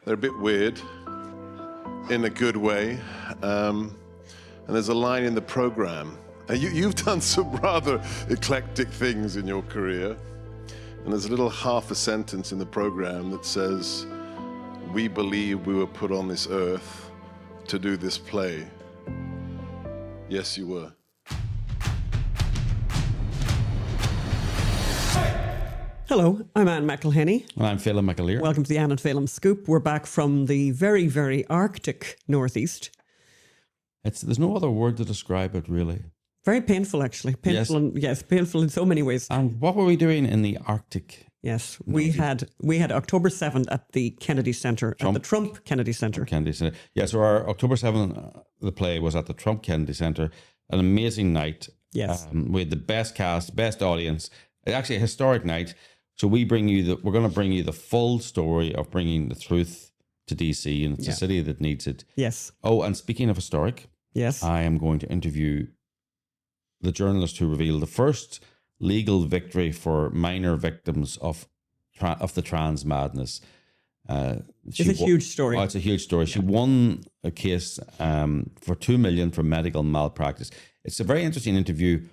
They're a bit weird in a good way. And there's a line in the program. And you've done some rather eclectic things in your career. And there's a little half a sentence in the program that says, "We believe we were put on this earth to do this play." Yes, you were. Hello, I'm Ann McElhenny. And I'm Phelim McAleer. Welcome to the Ann and Phelim Scoop. We're back from the very, very Arctic northeast. There's no other word to describe it, really. Very painful, actually. Painful, yes, painful in so many ways. And what were we doing in the Arctic? Yes, we had October 7th at the Kennedy Centre, at the Trump Kennedy Centre. Kennedy Centre. Yeah, so our October 7th, the play was at the Trump Kennedy Centre. An amazing night. Yes. We had the best cast, best audience. Actually, a historic night. So we're going to bring you the full story of bringing the truth to DC, and it's a city that needs it. Yes. Oh, and speaking of historic, yes, I am going to interview the journalist who revealed the first legal victory for minor victims of the trans madness. It's a huge story. Oh, it's a huge story. She won a case for $2 million for medical malpractice. It's a very interesting interview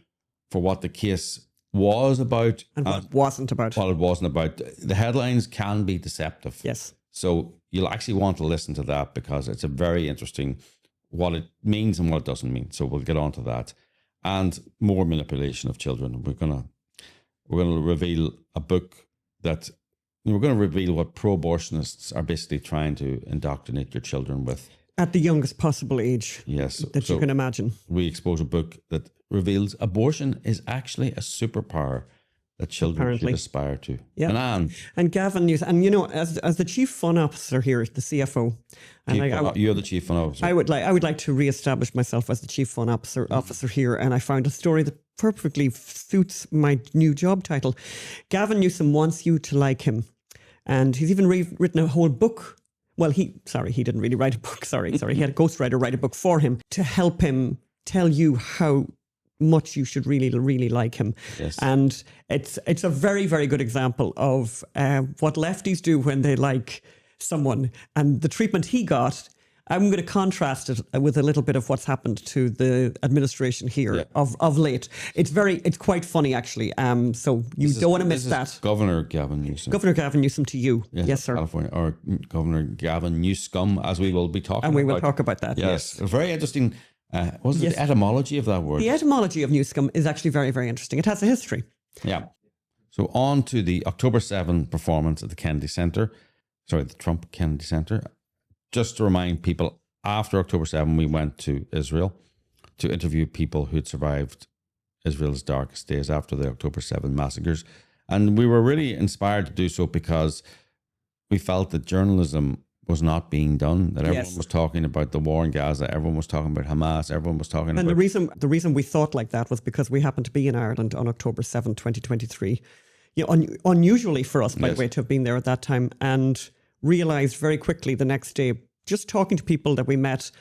for what the case was about and what it wasn't about. What it wasn't about. The headlines can be deceptive. Yes. So you'll actually want to listen to that because it's a very interesting what it means and what it doesn't mean. So we'll get on to that. And more manipulation of children. We're gonna reveal a book that we're going to reveal what pro-abortionists are basically trying to indoctrinate your children with at the youngest possible age. Yes, that you can imagine. We expose a book that reveals abortion is actually a superpower that children should aspire to. Yeah. And Anne. And Gavin knew, and you know, as the chief fun officer here, the CFO, and you're the chief fun officer. I would like to reestablish myself as the chief fun officer here, and I found a story that perfectly suits my new job title. Gavin Newsom wants you to like him, and he's even written a whole book. Well, he didn't really write a book. Sorry, he had a ghostwriter write a book for him to help him tell you how much you should really, really like him. Yes. And it's a very, very good example of what lefties do when they like someone, and the treatment he got. I'm going to contrast it with a little bit of what's happened to the administration here of late. It's quite funny, actually. So you don't want to miss that. Governor Gavin Newsom. Governor Gavin Newsom to you. Yes, sir. California, or Governor Gavin Newscum, as we will be talking about. And we will talk about that, yes. Very interesting. The etymology of that word? The etymology of Newscum is actually very, very interesting. It has a history. Yeah. So on to the October 7 performance at the the Trump Kennedy Centre. Just to remind people, after October 7, we went to Israel to interview people who'd survived Israel's darkest days after the October 7 massacres. And we were really inspired to do so because we felt that journalism was not being done, that everyone was talking about the war in Gaza, everyone was talking about Hamas, everyone was talking about... And the reason we thought like that was because we happened to be in Ireland on October 7, 2023. You know, unusually for us, by the way, to have been there at that time, and realised very quickly the next day, just talking to people that we met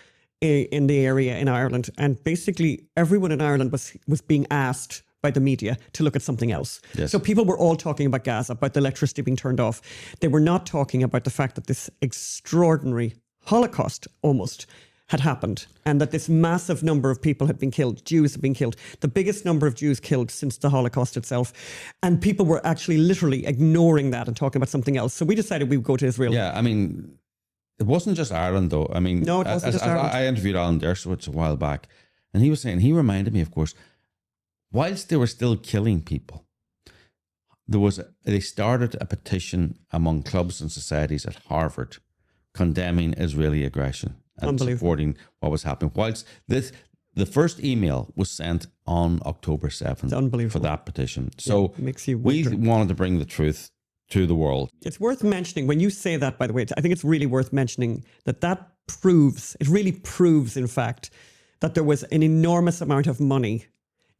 in the area in Ireland, and basically everyone in Ireland was being asked by the media to look at something else. Yes. So people were all talking about Gaza, about the electricity being turned off. They were not talking about the fact that this extraordinary Holocaust almost had happened, and that this massive number of people had been killed. Jews had been killed, the biggest number of Jews killed since the Holocaust itself. And people were actually literally ignoring that and talking about something else. So we decided we would go to Israel. Yeah, I mean, it wasn't just Ireland, though. I mean, no, it wasn't just Ireland. I interviewed Alan Dershowitz a while back, and he reminded me, of course, whilst they were still killing people, they started a petition among clubs and societies at Harvard condemning Israeli aggression and supporting what was happening. Whilst the first email was sent on October 7th for that petition. So we wanted to bring the truth to the world. It's worth mentioning, when you say that, by the way, I think it's really worth mentioning that really proves, in fact, that there was an enormous amount of money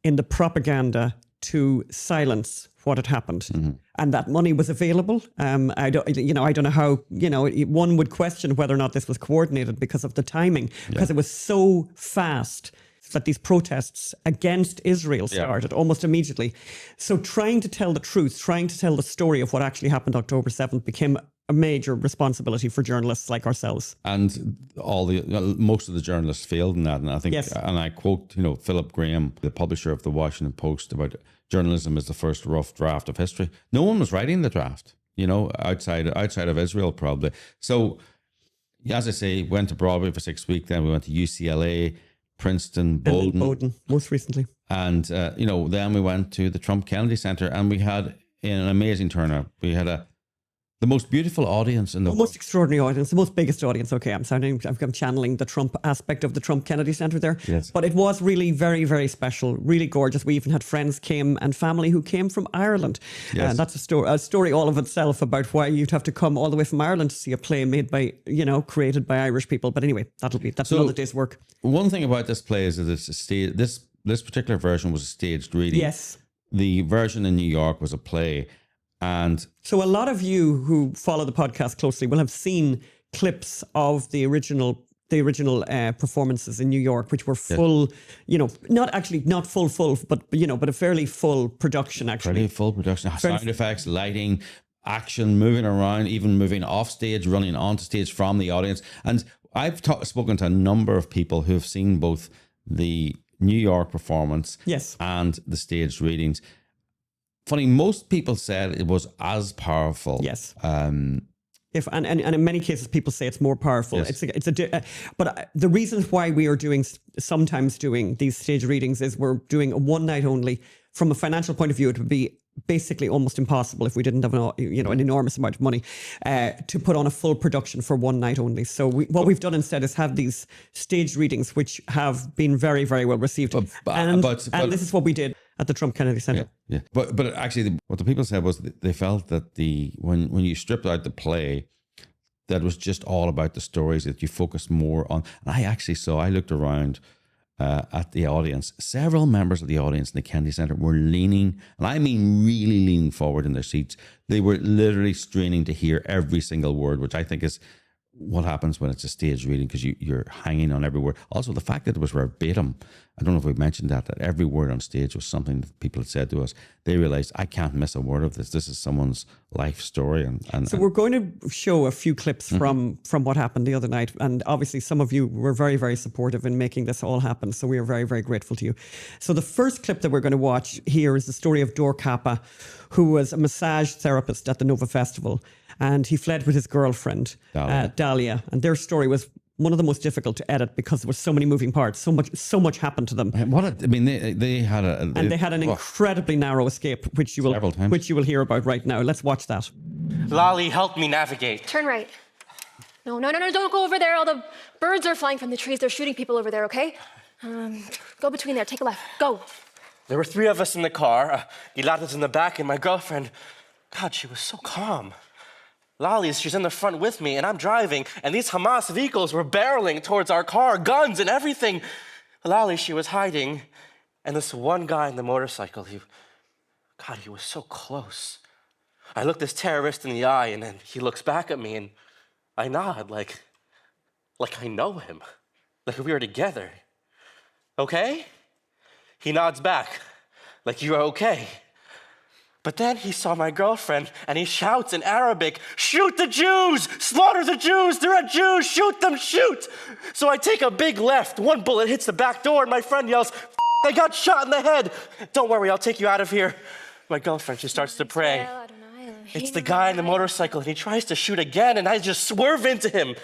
in the propaganda to silence what had happened. Mm-hmm. And that money was available. I don't know how, one would question whether or not this was coordinated because of the timing, because it was so fast that these protests against Israel started almost immediately. So trying to tell the truth, trying to tell the story of what actually happened October 7th became a major responsibility for journalists like ourselves. And most of the journalists failed in that. And I think, Yes. and I quote, Philip Graham, the publisher of the Washington Post, about journalism is the first rough draft of history. No one was writing the draft, outside of Israel, probably. So, as I say, went to Broadway for 6 weeks. Then we went to UCLA, Princeton, Bowdoin, most recently. And, then we went to the Trump Kennedy Center, and we had an amazing turnout. We had the most beautiful audience in the most extraordinary audience, the most biggest audience. Okay, I'm channeling the Trump aspect of the Trump Kennedy Center there. Yes. But it was really very, very special, really gorgeous. We even had friends came and family who came from Ireland. Yes. And that's a story all of itself about why you'd have to come all the way from Ireland to see a play made by, created by Irish people. But anyway, that's another day's work. One thing about this play is that this particular version was a staged reading. Yes. The version in New York was a play. And so a lot of you who follow the podcast closely will have seen clips of the original performances in New York, which were full, not full, but a fairly full production, actually. Pretty full production. Sound effects, lighting, action, moving around, even moving off stage, running onto stage from the audience. And I've spoken to a number of people who have seen both the New York performance and the staged readings. Funny, most people said it was as powerful. Yes. And in many cases, people say it's more powerful. Yes. But the reason why we are sometimes doing these stage readings is we're doing a one night only. From a financial point of view, it would be basically almost impossible if we didn't have an enormous amount of money to put on a full production for one night only. So what we've done instead is have these staged readings, which have been very, very well received. And this is what we did at the Trump Kennedy Center. Yeah. But actually, what the people said was they felt that when you stripped out the play, that was just all about the stories, that you focused more on. And I looked around at the audience. Several members of the audience in the Kennedy Center were leaning, and I mean really leaning forward in their seats. They were literally straining to hear every single word, which I think is what happens when it's a stage reading, because you're hanging on every word. Also, the fact that it was verbatim, I don't know if we mentioned that every word on stage was something that people had said to us. They realized, I can't miss a word of this. This is someone's life story. So we're going to show a few clips from what happened the other night. And obviously some of you were very, very supportive in making this all happen. So we are very, very grateful to you. So the first clip that we're going to watch here is the story of Dor Kappa, who was a massage therapist at the Nova Festival. And he fled with his girlfriend, Dahlia. And their story was one of the most difficult to edit because there were so many moving parts. So much happened to them. They had an incredibly narrow escape, which you will hear about right now. Let's watch that. Lolly, help me navigate. Turn right. No, don't go over there. All the birds are flying from the trees. They're shooting people over there, okay? Go between there. Take a left. Go. There were 3 of us in the car. Gilada's in the back, and my girlfriend. God, she was so calm. Lolly, she's in the front with me, and I'm driving, and these Hamas vehicles were barreling towards our car, guns and everything. Lolly, she was hiding, and this one guy in the motorcycle, he was so close. I looked this terrorist in the eye, and then he looks back at me, and I nod, like I know him, like we were together. Okay? He nods back, like you are okay. But then he saw my girlfriend, and he shouts in Arabic, "Shoot the Jews! Slaughter the Jews! They're at Jews! Shoot them! Shoot!" So I take a big left. One bullet hits the back door, and my friend yells, "I got shot in the head!" "Don't worry, I'll take you out of here." My girlfriend, she starts to pray. It's the guy on the motorcycle, and he tries to shoot again, and I just swerve into him.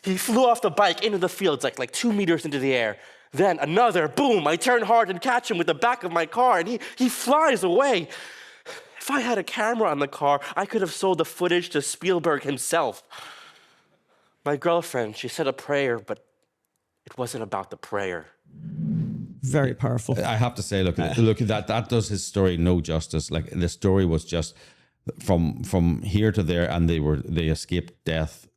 He flew off the bike into the fields, like 2 meters into the air. Then another, boom, I turn hard and catch him with the back of my car, and he flies away. If I had a camera on the car, I could have sold the footage to Spielberg himself. My girlfriend, she said a prayer, but it wasn't about the prayer. Very powerful. I have to say, look, that does his story no justice. Like, the story was just from here to there, and they escaped death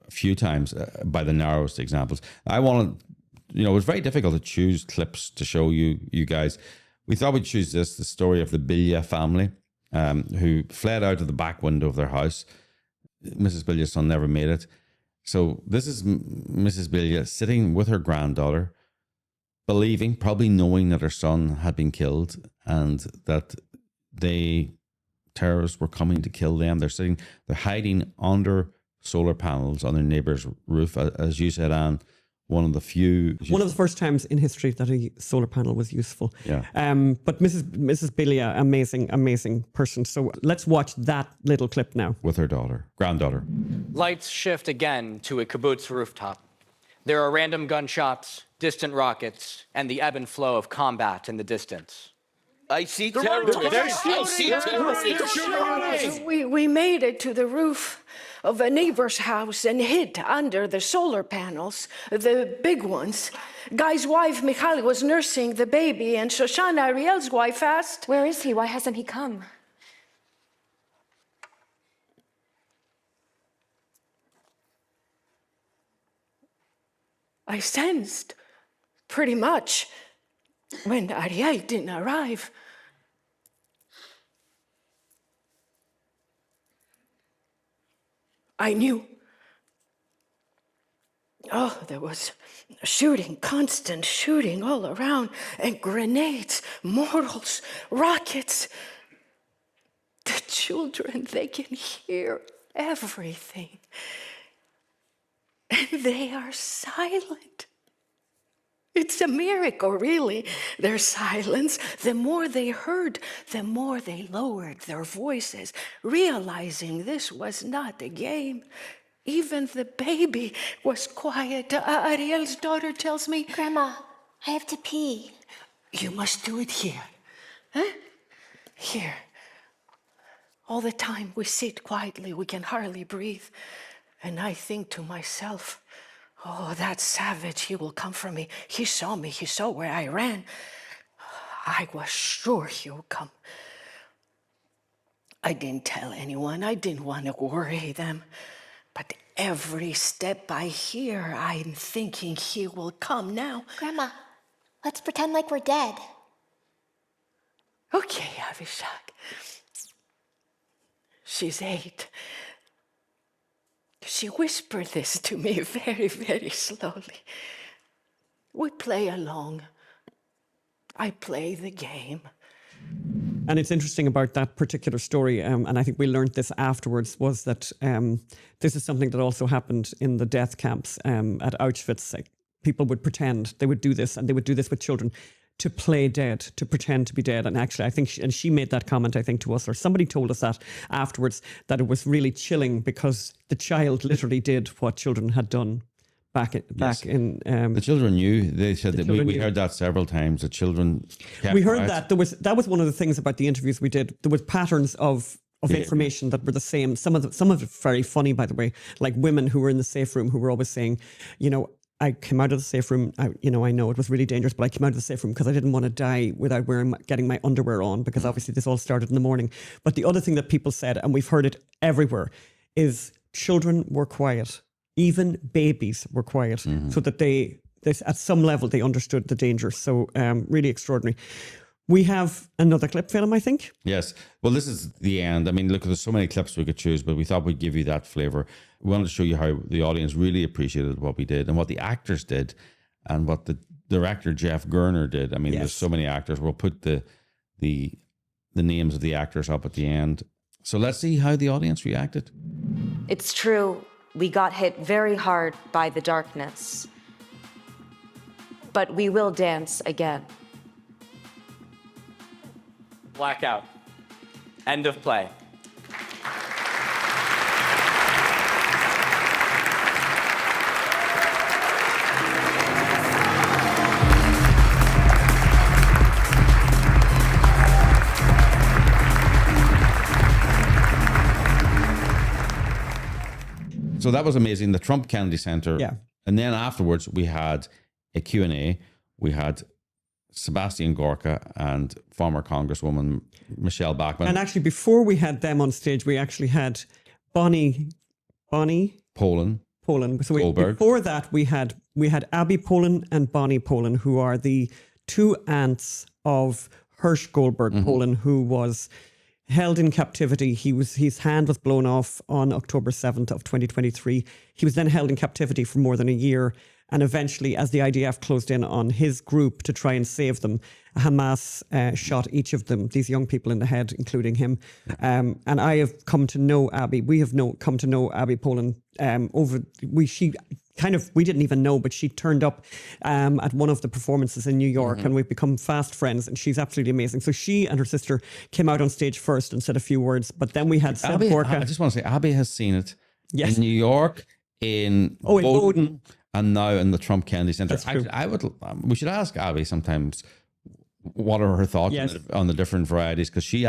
a few times by the narrowest examples. It was very difficult to choose clips to show you guys. We thought we'd choose the story of the Bilya family, who fled out of the back window of their house. Mrs. Bilya's son never made it. So this is Mrs. Bilya sitting with her granddaughter, probably knowing that her son had been killed, and that they terrorists were coming to kill them. They're hiding under solar panels on their neighbour's roof. As you said, Anne, one of the first times in history that a solar panel was useful. Yeah. But Mrs. Bilia, amazing person. So let's watch that little clip now. With her granddaughter. Lights shift again to a kibbutz rooftop. There are random gunshots, distant rockets, and the ebb and flow of combat in the distance. I see terrorists. I see terrorists. We made it to the roof of a neighbor's house and hid under the solar panels, the big ones. Guy's wife, Michal, was nursing the baby, and Shoshana, Ariel's wife, asked, Where is he? Why hasn't he come? I sensed, pretty much, when Ariel didn't arrive. I knew. Oh, there was shooting, constant shooting all around, and grenades, mortars, rockets. The children, they can hear everything. And they are silent. It's a miracle, really, their silence. The more they heard, the more they lowered their voices, realizing this was not a game. Even the baby was quiet. Ariel's daughter tells me, Grandma, I have to pee. You must do it here. Huh? Here. All the time we sit quietly, we can hardly breathe. And I think to myself, oh, that savage, he will come for me. He saw me, he saw where I ran. I was sure he would come. I didn't tell anyone, I didn't want to worry them. But every step I hear, I'm thinking he will come now. Grandma, let's pretend like we're dead. Okay, Avishag. She's 8. She whispered this to me very, very slowly. We play along. I play the game. And it's interesting about that particular story, and I think we learned this afterwards, was that this is something that also happened in the death camps at Auschwitz. Like, people would pretend, they would do this, and they would do this with children, to play dead, to pretend to be dead. And actually, I think, she made that comment, I think, to us, or somebody told us that afterwards, that it was really chilling because the child literally did what children had done back in. The children knew. They said that we heard that several times. The children kept we heard quiet. that was one of the things about the interviews we did. There was patterns of information that were the same. Some of it very funny, by the way, like women who were in the safe room who were always saying, I came out of the safe room. I know it was really dangerous, but I came out of the safe room because I didn't want to die without getting my underwear on, because obviously this all started in the morning. But the other thing that people said, and we've heard it everywhere, is children were quiet. Even babies were quiet, so that they at some level they understood the danger. So really extraordinary. We have another clip, Phelim, I think. Yes. Well, this is the end. I mean, look, there's so many clips we could choose, but we thought we'd give you that flavour. We wanted to show you how the audience really appreciated what we did and what the actors did and what the director, Jeff Gurner, did. I mean, There's so many actors. We'll put the names of the actors up at the end. So let's see how the audience reacted. It's true, we got hit very hard by the darkness. But we will dance again. Blackout. End of play. So that was amazing. The Trump Kennedy Center. Yeah. And then afterwards, we had a Q&A. We had Sebastian Gorka and former Congresswoman Michelle Bachmann. And actually, before we had them on stage, we actually had Bonnie Poland. So Goldberg. Before that, we had Abby Poland and Bonnie Poland, who are the two aunts of Hirsch Goldberg Poland, who was held in captivity. His hand was blown off on October 7th of 2023. He was then held in captivity for more than a year. And eventually, as the IDF closed in on his group to try and save them, Hamas shot each of them, these young people, in the head, including him. And I have come to know Abby. We have come to know Abby Poland we didn't even know, but she turned up at one of the performances in New York, and we've become fast friends, and she's absolutely amazing. So she and her sister came out on stage first and said a few words, but then we had Seb Gorka. I just want to say, Abby has seen it Yes. in New York, in Bowdoin, and now in the Trump Kennedy Center. We should ask Abby sometimes what are her thoughts on the different varieties, because she's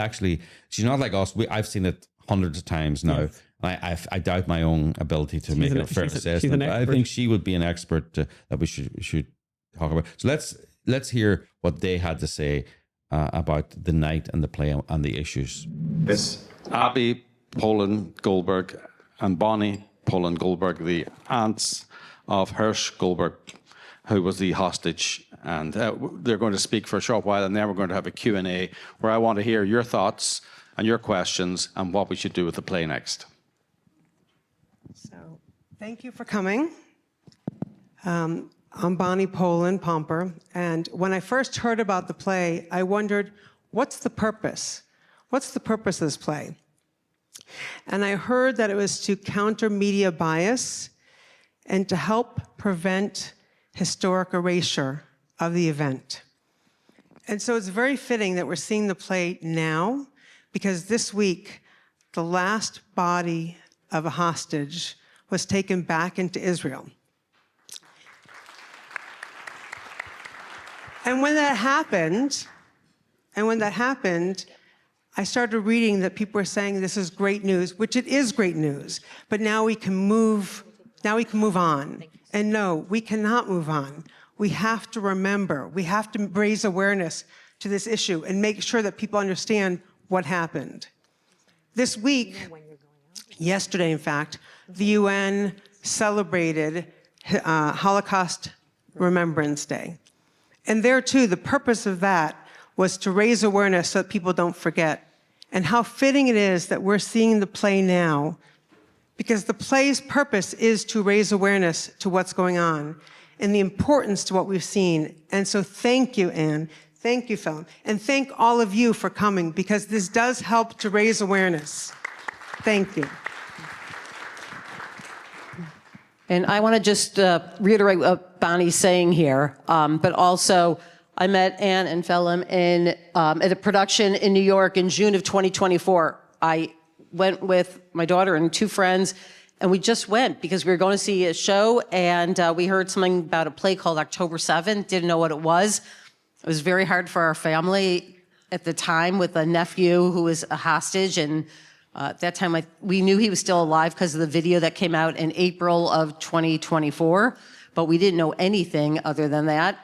not like us. I've seen it hundreds of times now. Yes. I doubt my own ability to make a fair assessment. I think she would be an expert that we should talk about. So let's hear what they had to say about the night and the play and the issues. It's Abby Poland Goldberg and Bonnie Poland Goldberg, the aunts of Hirsch Goldberg, who was the hostage. And they're going to speak for a short while, and then we're going to have a Q&A where I want to hear your thoughts and your questions and what we should do with the play next. So, thank you for coming. I'm Bonnie Poland Pomper, and when I first heard about the play, I wondered, what's the purpose? What's the purpose of this play? And I heard that it was to counter media bias and to help prevent historic erasure of the event. And so it's very fitting that we're seeing the play now, because this week, the last body of a hostage was taken back into Israel. And when that happened, I started reading that people were saying this is great news, which it is great news, but now we can move on. And no, we cannot move on. We have to remember, we have to raise awareness to this issue and make sure that people understand what happened. This week, yesterday in fact, the UN celebrated Holocaust Remembrance Day. And there too, the purpose of that was to raise awareness so that people don't forget. And how fitting it is that we're seeing the play now, because the play's purpose is to raise awareness to what's going on and the importance to what we've seen. And so thank you, Anne. Thank you, Phelim. And thank all of you for coming, because this does help to raise awareness. Thank you. And I want to just reiterate what Bonnie's saying here, but also I met Ann and Phelim at a production in New York in June of 2024. I went with my daughter and two friends, and we just went because we were going to see a show, and we heard something about a play called October 7th, didn't know what it was. It was very hard for our family at the time with a nephew who was a hostage, and at that time we knew he was still alive because of the video that came out in April of 2024, but we didn't know anything other than that.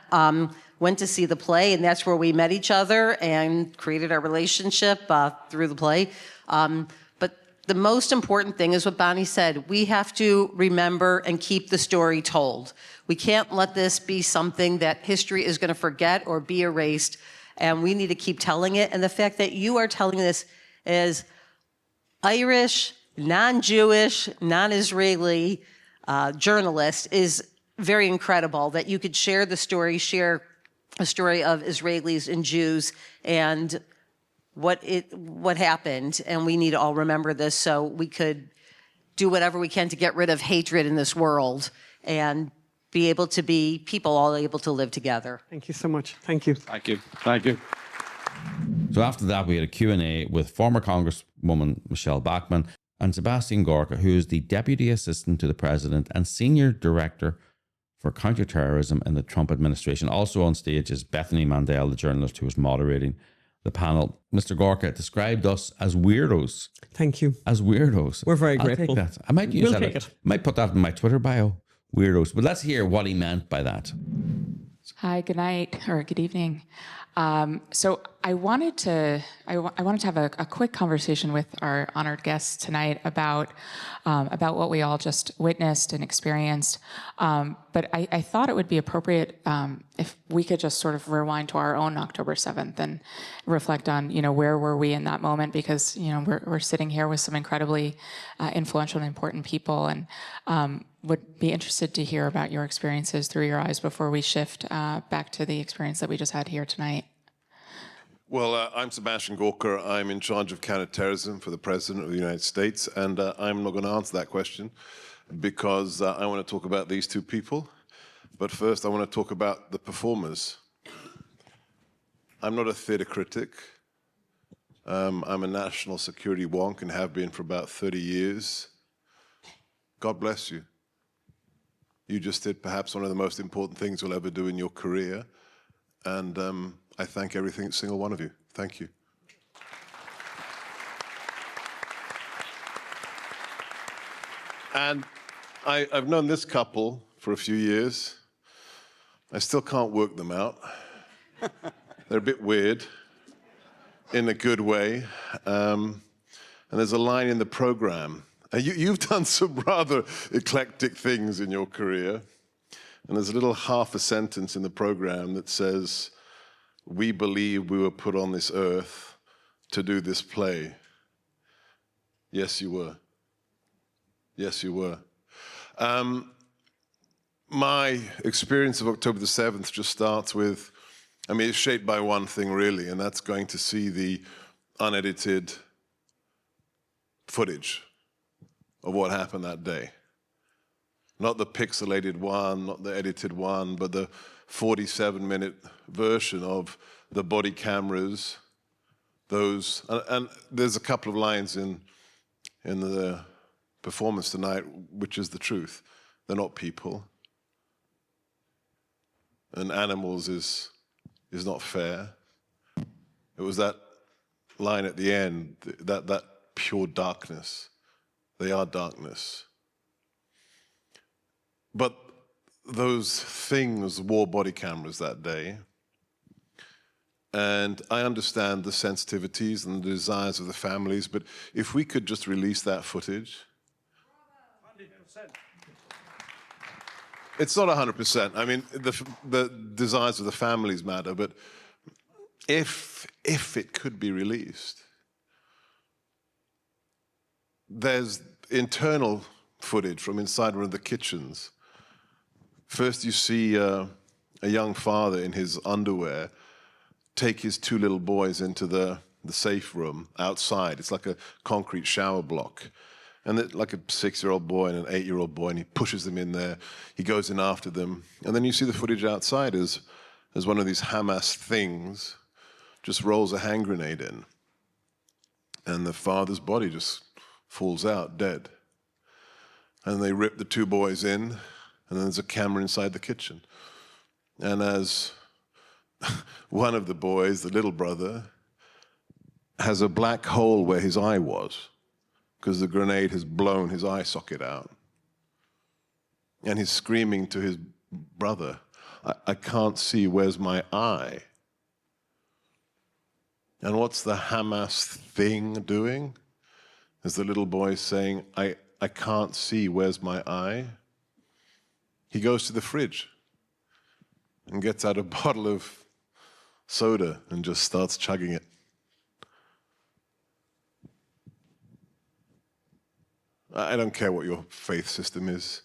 Went to see the play, and that's where we met each other and created our relationship through the play. But the most important thing is what Bonnie said. We have to remember and keep the story told. We can't let this be something that history is going to forget or be erased, and we need to keep telling it. And the fact that you are telling this as Irish, non-Jewish, non-Israeli journalist is very incredible, that you could share the story, share a story of Israelis and Jews and what happened. And we need to all remember this so we could do whatever we can to get rid of hatred in this world and be able to be people all able to live together. Thank you so much. Thank you. Thank you. Thank you. So after that, we had a Q&A with former Congresswoman Michelle Bachmann and Sebastian Gorka, who is the Deputy Assistant to the President and Senior Director for Counterterrorism in the Trump administration. Also on stage is Bethany Mandel, the journalist who was moderating the panel. Mr. Gorka described us as weirdos. Thank you. As weirdos. We're very I'll grateful. Take that. I might use We'll that. take it. I might put that in my Twitter bio. Weirdos. But let's hear what he meant by that. Hi, good night, or good evening. So I wanted to have a quick conversation with our honored guests tonight about what we all just witnessed and experienced. But I thought it would be appropriate if we could just sort of rewind to our own October 7th and reflect on, where were we in that moment? Because, we're sitting here with some incredibly influential and important people, and would be interested to hear about your experiences through your eyes before we shift back to the experience that we just had here tonight. Well, I'm Sebastian Gorka. I'm in charge of counterterrorism for the President of the United States, and I'm not going to answer that question because I want to talk about these two people. But first, I want to talk about the performers. I'm not a theater critic. I'm a national security wonk and have been for about 30 years. God bless you. You just did perhaps one of the most important things you'll ever do in your career, and I thank every single one of you. Thank you. And I've known this couple for a few years. I still can't work them out. They're a bit weird, in a good way. And there's a line in the program. You've done some rather eclectic things in your career. And there's a little half a sentence in the program that says, "We believe we were put on this earth to do this play." Yes, you were. Yes, you were. My experience of October the 7th just starts with, it's shaped by one thing really, and that's going to see the unedited footage of what happened that day. Not the pixelated one, not the edited one, but the 47-minute version of the body cameras, those, and there's a couple of lines in the performance tonight, which is the truth. They're not people. And animals is not fair. It was that line at the end, that pure darkness. They are darkness. But those things wore body cameras that day. And I understand the sensitivities and the desires of the families, but if we could just release that footage. 100%. It's not 100%. The desires of the families matter, but if it could be released, there's internal footage from inside one of the kitchens. First, you see a young father in his underwear take his two little boys into the safe room outside. It's like a concrete shower block. And like a 6-year-old boy and an 8-year-old boy, and he pushes them in there. He goes in after them. And then you see the footage outside as one of these Hamas things just rolls a hand grenade in. And the father's body just falls out dead. And they rip the two boys in, and then there's a camera inside the kitchen. And as one of the boys, the little brother, has a black hole where his eye was, because the grenade has blown his eye socket out. And he's screaming to his brother, I can't see, where's my eye? And what's the Hamas thing doing? Is the little boy saying, I can't see, where's my eye? He goes to the fridge and gets out a bottle of soda and just starts chugging it. I don't care what your faith system is.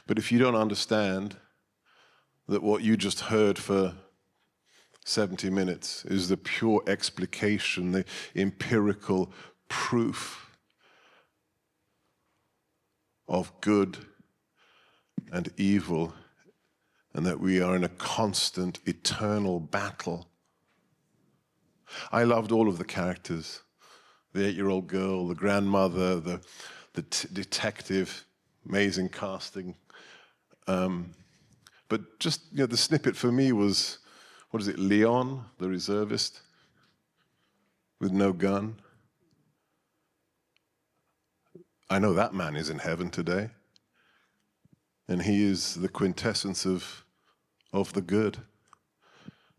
But if you don't understand that what you just heard for 70 minutes is the pure explication, the empirical proof of good and evil, and that we are in a constant, eternal battle. I loved all of the characters. The 8-year-old girl, the grandmother, the detective, amazing casting. But just, the snippet for me was, Leon, the reservist, with no gun. I know that man is in heaven today. And he is the quintessence of the good.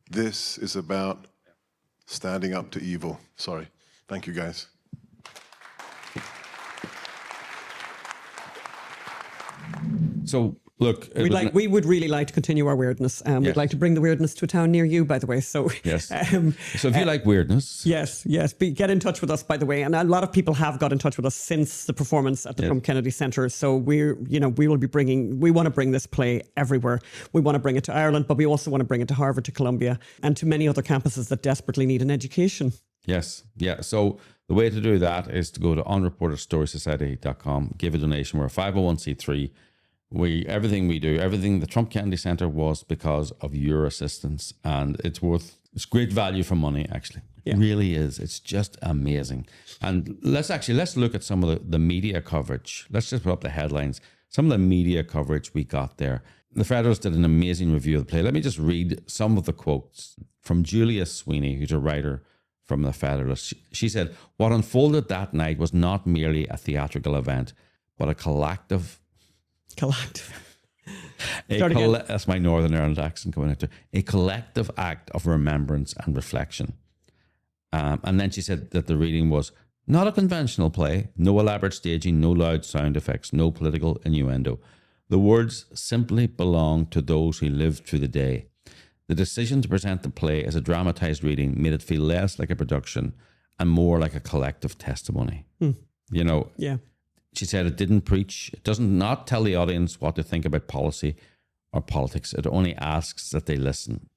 This is about standing up to evil. Sorry. Thank you, guys. So, look, we would really like to continue our weirdness. We'd like to bring the weirdness to a town near you, by the way. So yes. So if you like weirdness, yes, get in touch with us, by the way. And a lot of people have got in touch with us since the performance at the Trump Kennedy Centre. So we want to bring this play everywhere. We want to bring it to Ireland, but we also want to bring it to Harvard, to Columbia, and to many other campuses that desperately need an education. Yes, yeah. So the way to do that is to go to unreportedstorysociety.com, give a donation. We're a 501c3. Everything we do, everything the Trump Kennedy Centre was because of your assistance, and it's great value for money, actually. It really is. It's just amazing. And let's look at some of the media coverage. Let's just put up the headlines. Some of the media coverage we got there. The Federalist did an amazing review of the play. Let me just read some of the quotes from Julia Sweeney, who's a writer from the Federalist. She said, "What unfolded that night was not merely a theatrical event, but a collective." That's my Northern Ireland accent coming out there. A collective act of remembrance and reflection. And then she said that the reading was not a conventional play, no elaborate staging, no loud sound effects, no political innuendo. The words simply belonged to those who lived through the day. The decision to present the play as a dramatized reading made it feel less like a production and more like a collective testimony. Yeah. She said it didn't preach. It doesn't not tell the audience what to think about policy or politics. It only asks that they listen.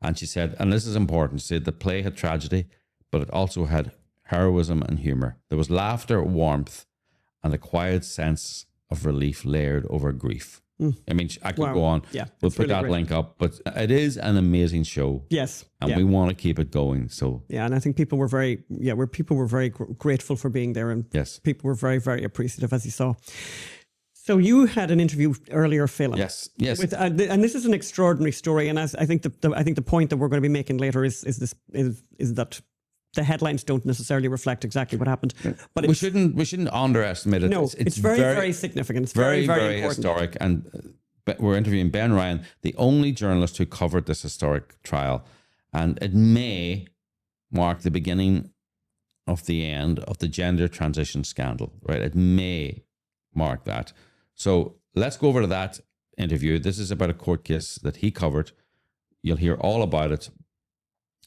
And she said, and this is important, she said the play had tragedy, but it also had heroism and humour. There was laughter, warmth, and a quiet sense of relief layered over grief. I mean, I could go on. Yeah, we'll put that link up, but it is an amazing show. Yes, and we want to keep it going. So and I think people were very, grateful for being there, and people were very, very appreciative, as you saw. So you had an interview earlier, Phelim. Yes. With, and this is an extraordinary story, and as I think the point that we're going to be making later is that the headlines don't necessarily reflect exactly what happened. But we shouldn't underestimate it. No, it's very, very significant. It's very, very historic. And we're interviewing Ben Ryan, the only journalist who covered this historic trial. And it may mark the beginning of the end of the gender transition scandal, right? It may mark that. So let's go over to that interview. This is about a court case that he covered. You'll hear all about it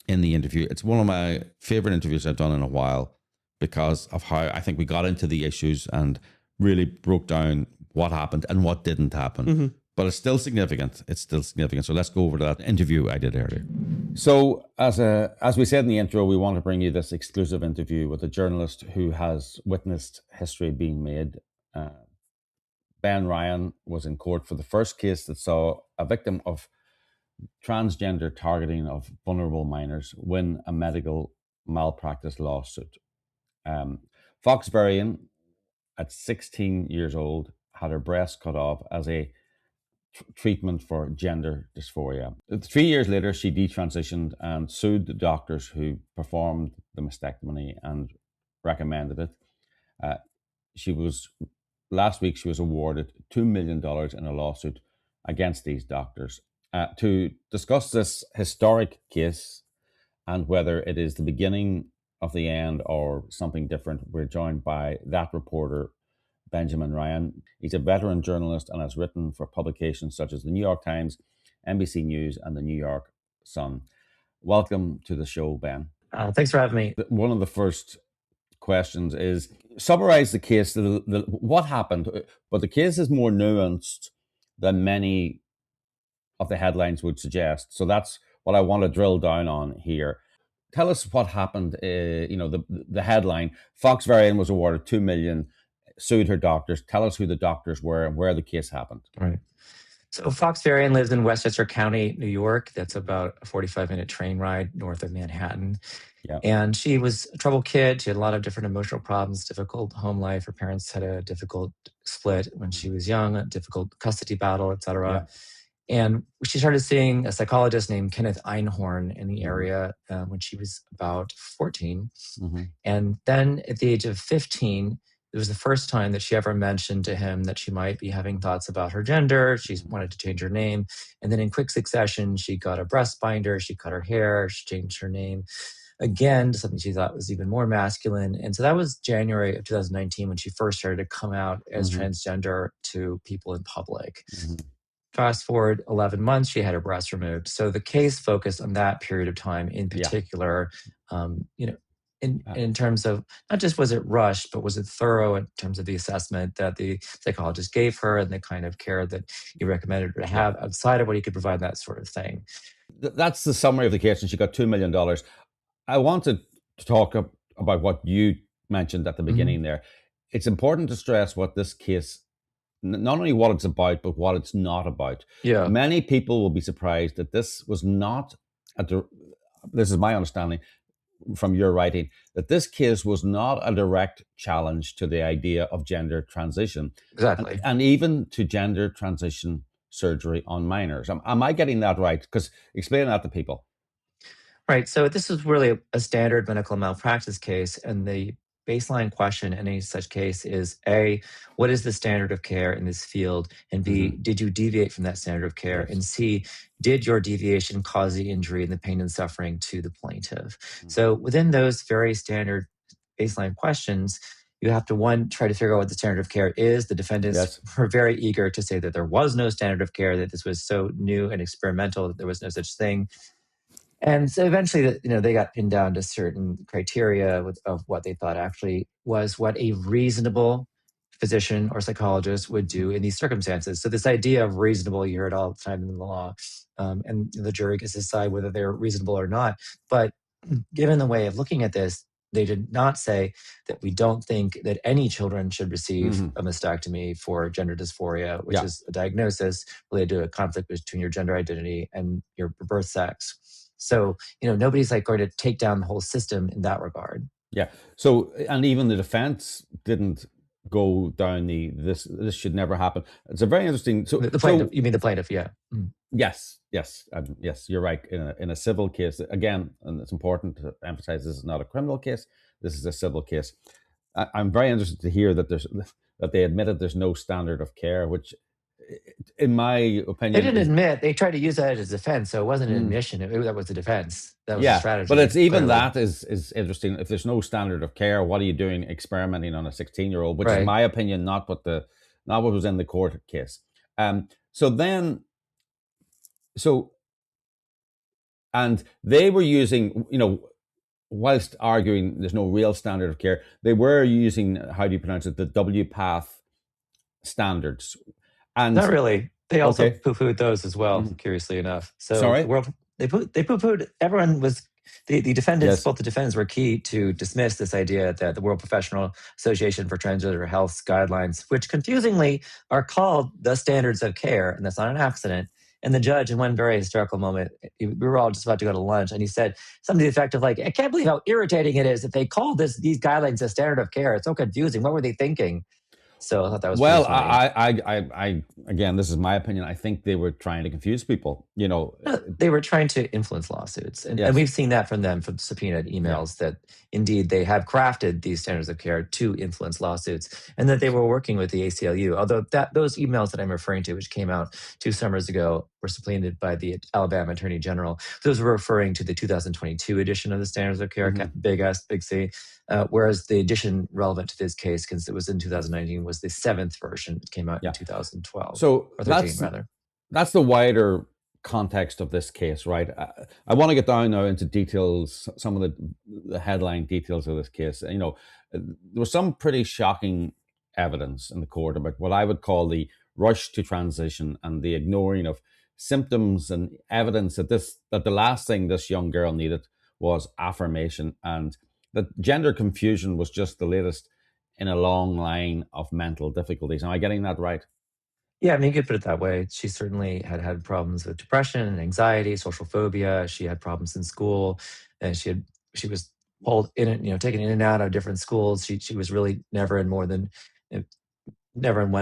in the interview. It's one of my favorite interviews I've done in a while because of how I think we got into the issues and really broke down what happened and what didn't happen. Mm-hmm. But it's still significant. So let's go over to that interview I did earlier. So as we said in the intro, we want to bring you this exclusive interview with a journalist who has witnessed history being made. Ben Ryan was in court for the first case that saw a victim of transgender targeting of vulnerable minors win a medical malpractice lawsuit. Foxberian, at 16 years old, had her breast cut off as a treatment for gender dysphoria. 3 years later, she detransitioned and sued the doctors who performed the mastectomy and recommended it. Last week, she was awarded $2 million in a lawsuit against these doctors. To discuss this historic case and whether it is the beginning of the end or something different, we're joined by that reporter, Benjamin Ryan. He's a veteran journalist and has written for publications such as the New York Times, NBC News, and the New York Sun. Welcome to the show, Ben. Thanks for having me. One of the first questions is, summarize the case, what happened, but the case is more nuanced than many of the headlines would suggest. So that's what I want to drill down on here. Tell us what happened. The headline, Foxberian was awarded $2 million, sued her doctors. Tell us who the doctors were and where the case happened. Right. So Foxberian lives in Westchester County, New York. That's about a 45-minute train ride north of Manhattan. Yep. And she was a troubled kid. She had a lot of different emotional problems, difficult home life. Her parents had a difficult split when she was young, a difficult custody battle, et cetera. Yeah. And she started seeing a psychologist named Kenneth Einhorn in the area when she was about 14. Mm-hmm. And then at the age of 15, it was the first time that she ever mentioned to him that she might be having thoughts about her gender. She wanted to change her name. And then in quick succession, she got a breast binder, she cut her hair, she changed her name again to something she thought was even more masculine. And so that was January of 2019 when she first started to come out as transgender to people in public. Fast forward 11 months, she had her breast removed. So the case focused on that period of time in particular, in terms of not just was it rushed, but was it thorough in terms of the assessment that the psychologist gave her and the kind of care that he recommended her to have outside of what he could provide, that sort of thing. That's the summary of the case, and she got $2 million. I wanted to talk about what you mentioned at the beginning there. It's important to stress what this case, not only what it's about, but what it's not about. Yeah. Many people will be surprised that this was not, this is my understanding from your writing, that this case was not a direct challenge to the idea of gender transition. Exactly. And even to gender transition surgery on minors. Am I getting that right? Because explain that to people. Right. So this is really a standard medical malpractice case. And the baseline question in any such case is A, what is the standard of care in this field? And B, did you deviate from that standard of care? And C, did your deviation cause the injury and the pain and suffering to the plaintiff? So within those very standard baseline questions, you have to, one, try to figure out what the standard of care is. The defendants were very eager to say that there was no standard of care, that this was so new and experimental, that there was no such thing. And so eventually, they got pinned down to certain criteria of what they thought actually was what a reasonable physician or psychologist would do in these circumstances. So this idea of reasonable, you hear it all the time in the law, and the jury gets to decide whether they're reasonable or not. But given the way of looking at this, they did not say that we don't think that any children should receive a mastectomy for gender dysphoria, which is a diagnosis related to a conflict between your gender identity and your birth sex. So, nobody's going to take down the whole system in that regard. Yeah. So, and even the defense didn't go down this should never happen. It's a very interesting. So the plaintiff, you mean the plaintiff? Yeah. Yes, yes, you're right. In a civil case, again, and it's important to emphasize, this is not a criminal case. This is a civil case. I'm very interested to hear that they admitted there's no standard of care, which, in my opinion, they didn't admit. They tried to use that as defense, so it wasn't an admission. That was the defense. That was a strategy. But it's even that is interesting. If there's no standard of care, what are you doing experimenting on a 16-year-old? Which, in my opinion, not what was in the court case. And they were using, whilst arguing there's no real standard of care, they were using, how do you pronounce it, the WPATH standards. And not really. They also poo-pooed those as well, curiously enough. So sorry? They poo-pooed, everyone was, the defendants, both the defendants were key to dismiss this idea that the World Professional Association for Transgender Health's guidelines, which confusingly are called the standards of care, and that's not an accident. And the judge, in one very hysterical moment, we were all just about to go to lunch, and he said something to the effect of, I can't believe how irritating it is that they call these guidelines a standard of care. It's so confusing. What were they thinking? So I thought that was well. I Again, this is my opinion. I think they were trying to confuse people. They were trying to influence lawsuits, and we've seen that from them, from subpoenaed emails, that indeed they have crafted these standards of care to influence lawsuits, and that they were working with the ACLU. Although those emails that I'm referring to, which came out 2 summers ago, were subpoenaed by the Alabama Attorney General. Those were referring to the 2022 edition of the standards of care, big S, big C. Whereas the edition relevant to this case, because it was in 2019, was the 7th version. It came out in 2012. So or 13, rather. That's the wider context of this case, right? I want to get down now into details, some of the headline details of this case. There was some pretty shocking evidence in the court about what I would call the rush to transition and the ignoring of symptoms and evidence that the last thing this young girl needed was affirmation, and that gender confusion was just the latest in a long line of mental difficulties. Am I getting that right? Yeah, you could put it that way. She certainly had problems with depression and anxiety, social phobia. She had problems in school, and she was pulled in, taken in and out of different schools. She was really never in one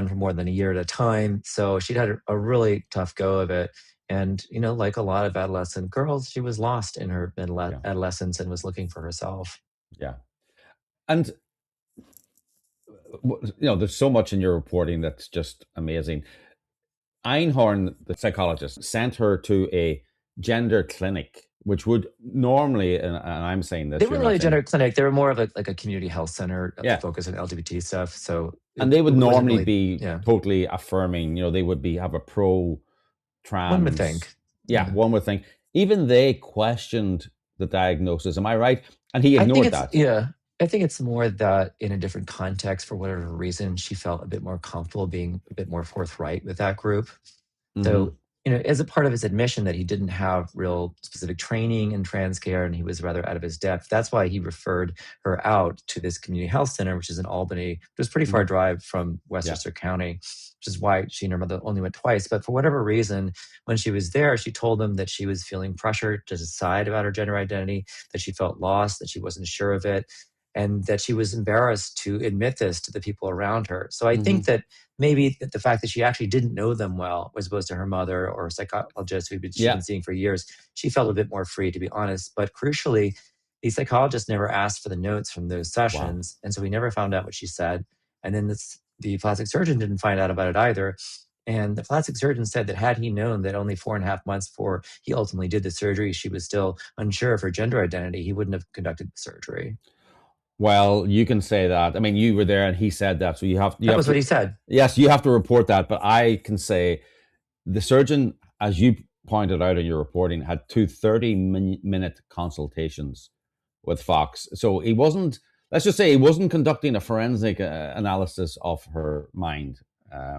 for more than a year at a time. So she'd had a really tough go of it. And, like a lot of adolescent girls, she was lost in her adolescence and was looking for herself. Yeah. And there's so much in your reporting that's just amazing. Einhorn, the psychologist, sent her to a gender clinic, which would normally, and I'm saying this, They you're weren't not really a saying, gender clinic. They were more of a community health center yeah, focused on LGBT stuff. So and they would it wasn't normally really, be yeah. totally affirming. They would have a pro trans. One would think. Yeah, one would think. Even they questioned the diagnosis. Am I right? And he ignored that. Yeah. I think it's more that in a different context, for whatever reason, she felt a bit more comfortable being a bit more forthright with that group. So, as a part of his admission that he didn't have real specific training in trans care and he was rather out of his depth, that's why he referred her out to this community health center, which is in Albany. It was a pretty far drive from Westchester County, which is why she and her mother only went twice. But for whatever reason, when she was there, she told them that she was feeling pressure to decide about her gender identity, that she felt lost, that she wasn't sure of it, and that she was embarrassed to admit this to the people around her. So I think that maybe the fact that she actually didn't know them well, as opposed to her mother or a psychologist she'd been seeing for years, she felt a bit more free, to be honest. But crucially, the psychologist never asked for the notes from those sessions. And so we never found out what she said. And then the plastic surgeon didn't find out about it either. And the plastic surgeon said that had he known that only 4.5 months before he ultimately did the surgery, she was still unsure of her gender identity, he wouldn't have conducted the surgery. Well, you can say that. I mean, you were there and he said that. So that was what he said. Yes, you have to report that. But I can say the surgeon, as you pointed out in your reporting, had 2 30-minute consultations with Fox. So he wasn't, let's just say he wasn't conducting a forensic analysis of her mind.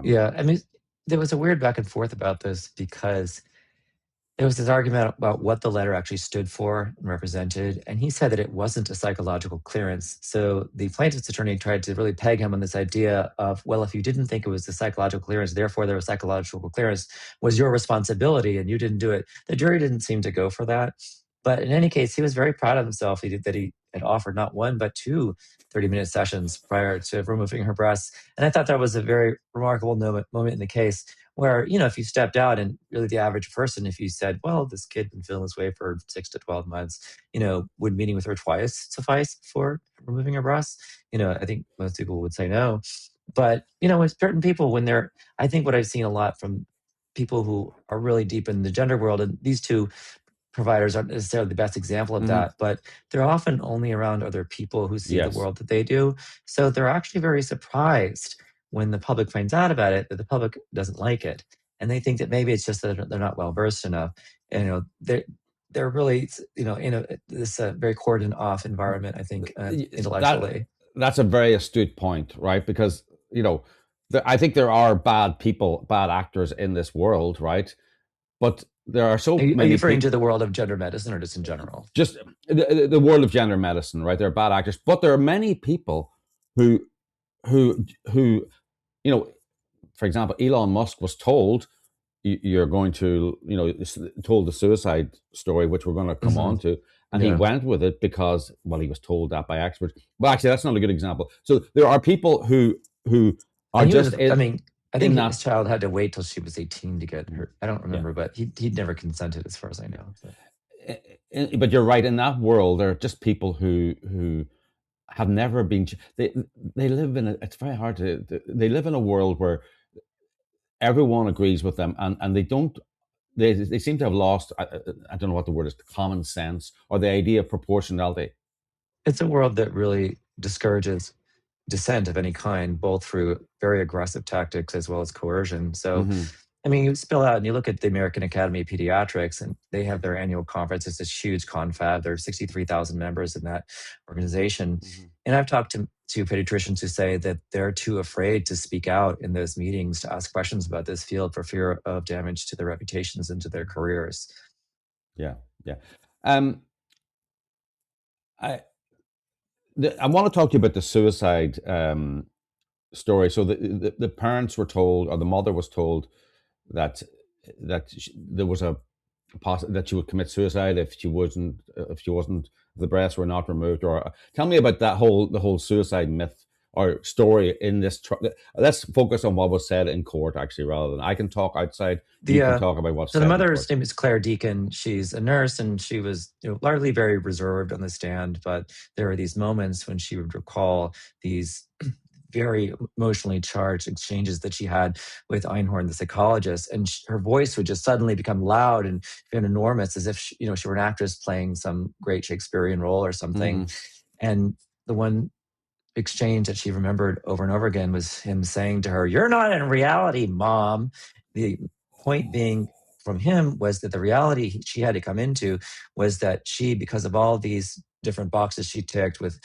Yeah. I mean, there was a weird back and forth about this because there was this argument about what the letter actually stood for and represented, and he said that it wasn't a psychological clearance. So the plaintiff's attorney tried to really peg him on this idea of, well, if you didn't think it was a psychological clearance, therefore there was psychological clearance, was your responsibility and you didn't do it. The jury didn't seem to go for that. But in any case, he was very proud of himself that he had offered not one, but 2 30-minute sessions prior to removing her breasts. And I thought that was a very remarkable moment in the case where, if you stepped out and really the average person, if you said, well, this kid been feeling this way for 6 to 12 months, would meeting with her twice suffice for removing her breasts? I think most people would say no. But, with certain people, I think what I've seen a lot from people who are really deep in the gender world, and these 2 providers aren't necessarily the best example of that, but they're often only around other people who see the world that they do. So they're actually very surprised when the public finds out about it, that the public doesn't like it. And they think that maybe it's just that they're not well versed enough. And, they're really, in this very cordoned off environment, I think, intellectually. That's a very astute point, right? Because, I think there are bad people, bad actors in this world, right? But there are so many. Are you referring to the world of gender medicine or just in general? Just the world of gender medicine, right? There are bad actors, but there are many people who, for example, Elon Musk was told you're going to, told the suicide story, which we're going to come on to, and he went with it because, well, he was told that by experts. Well, actually, that's not a good example. So there are people who are just. I think his child had to wait till she was 18 to get her. I don't remember, but he'd never consented, as far as I know. But you're right. In that world, there are just people who have never been. They live in it's very hard to. They live in a world where everyone agrees with them, and they don't. They seem to have lost. I don't know what the word is. Common sense or the idea of proportionality. It's a world that really discourages dissent of any kind, both through very aggressive tactics as well as coercion. So, you spill out and you look at the American Academy of Pediatrics, and they have their annual conference. It's this huge confab. There are 63,000 members in that organization. And I've talked to pediatricians who say that they're too afraid to speak out in those meetings to ask questions about this field for fear of damage to their reputations and to their careers. Yeah. I want to talk to you about the suicide story. So the parents were told, or the mother was told, that there was that she would commit suicide if the breasts were not removed. Or tell me about the whole suicide myth or story in this. Let's focus on what was said in court, actually, rather than I can talk outside. You can talk about what's said. So the mother's name is Claire Deacon. She's a nurse, and she was largely very reserved on the stand. But there are these moments when she would recall these very emotionally charged exchanges that she had with Einhorn, the psychologist, and her voice would just suddenly become loud and enormous, as if she were an actress playing some great Shakespearean role or something. And the one exchange that she remembered over and over again was him saying to her, "You're not in reality, Mom." The point being from him was that the reality she had to come into was that she, because of all these different boxes she ticked with,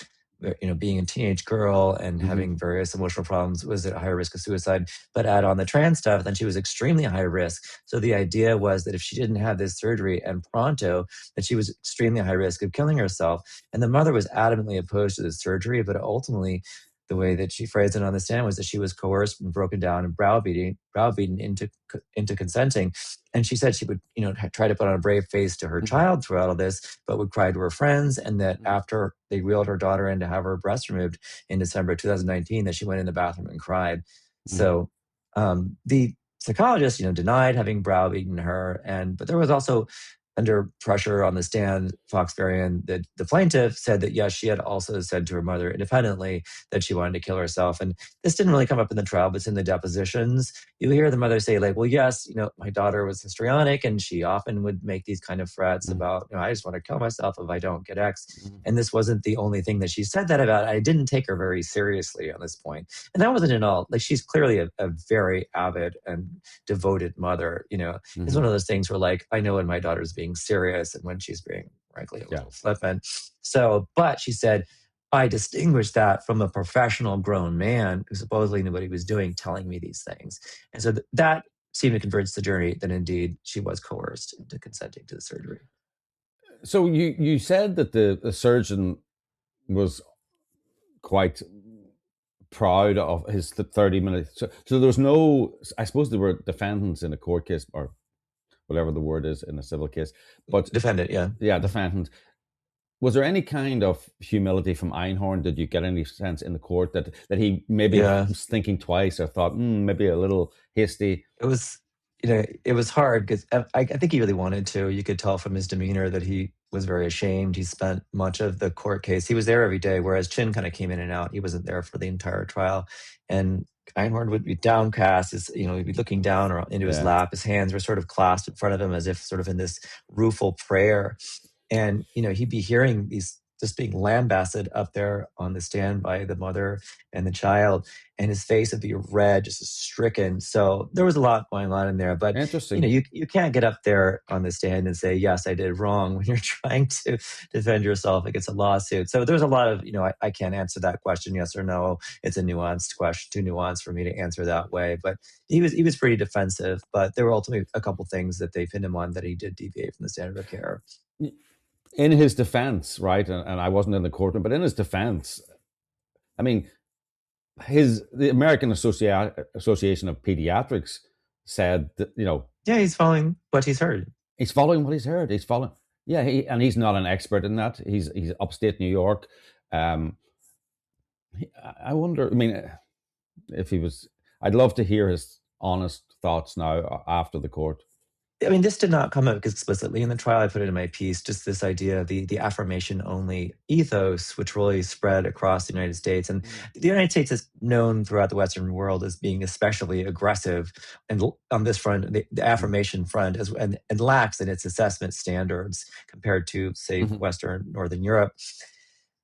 being a teenage girl and having various emotional problems, was at a higher risk of suicide. But add on the trans stuff, then she was extremely high risk. So the idea was that if she didn't have this surgery and pronto, that she was extremely high risk of killing herself. And the mother was adamantly opposed to the surgery, but ultimately, the way that she phrased it on the stand was that she was coerced and broken down and browbeaten into consenting. And she said she would, try to put on a brave face to her child throughout all this, but would cry to her friends. And that after they wheeled her daughter in to have her breast removed in December 2019, that she went in the bathroom and cried. So the psychologist, denied having browbeaten her, but there was also, under pressure on the stand, Foxbury, the plaintiff, said that yes, she had also said to her mother independently that she wanted to kill herself. And this didn't really come up in the trial, but it's in the depositions. You hear the mother say, like, well, yes, my daughter was histrionic, and she often would make these kind of threats about, I just want to kill myself if I don't get X. And this wasn't the only thing that she said that about. I didn't take her very seriously on this point. And that wasn't at all, like, she's clearly a very avid and devoted mother. It's one of those things where, like, I know when my daughter's being serious and when she's being, frankly, a little flippant. So, but she said, I distinguished that from a professional grown man who supposedly knew what he was doing, telling me these things. And so that seemed to convince the jury that indeed she was coerced into consenting to the surgery. So you said that the surgeon was quite proud of his 30 minutes. So there was no, I suppose there were defendants in a court case, or whatever the word is in a civil case, but defendant, yeah, defendant. Was there any kind of humility from Einhorn? Did you get any sense in the court that he maybe was thinking twice or thought maybe a little hasty? It was hard because I think he really wanted to. You could tell from his demeanor that he was very ashamed. He spent much of the court case. He was there every day, whereas Chin kind of came in and out. He wasn't there for the entire trial. And Einhorn would be downcast, he'd be looking down or into his lap. His hands were sort of clasped in front of him as if sort of in this rueful prayer. And, he'd be hearing these just being lambasted up there on the stand by the mother and the child, and his face would be red, just stricken. So there was a lot going on in there. But interesting, you can't get up there on the stand and say, yes, I did wrong, when you're trying to defend yourself against a lawsuit. So there's a lot of, I can't answer that question, yes or no. It's a nuanced question, too nuanced for me to answer that way. But he was pretty defensive. But there were ultimately a couple things that they pinned him on that he did deviate from the standard of care. In his defense, right, and I wasn't in the courtroom, but in his defense, I mean, the American Association of Pediatrics said that, yeah, he's following what he's heard. He's following what he's heard. He's following, and he's not an expert in that. He's upstate New York. I wonder. I mean, if he was, I'd love to hear his honest thoughts now after the court. I mean, this did not come up explicitly in the trial. I put it in my piece, just this idea of the affirmation only ethos, which really spread across the United States. And the United States is known throughout the Western world as being especially aggressive and on this front, the affirmation front, and lax in its assessment standards compared to, say, Western Northern Europe.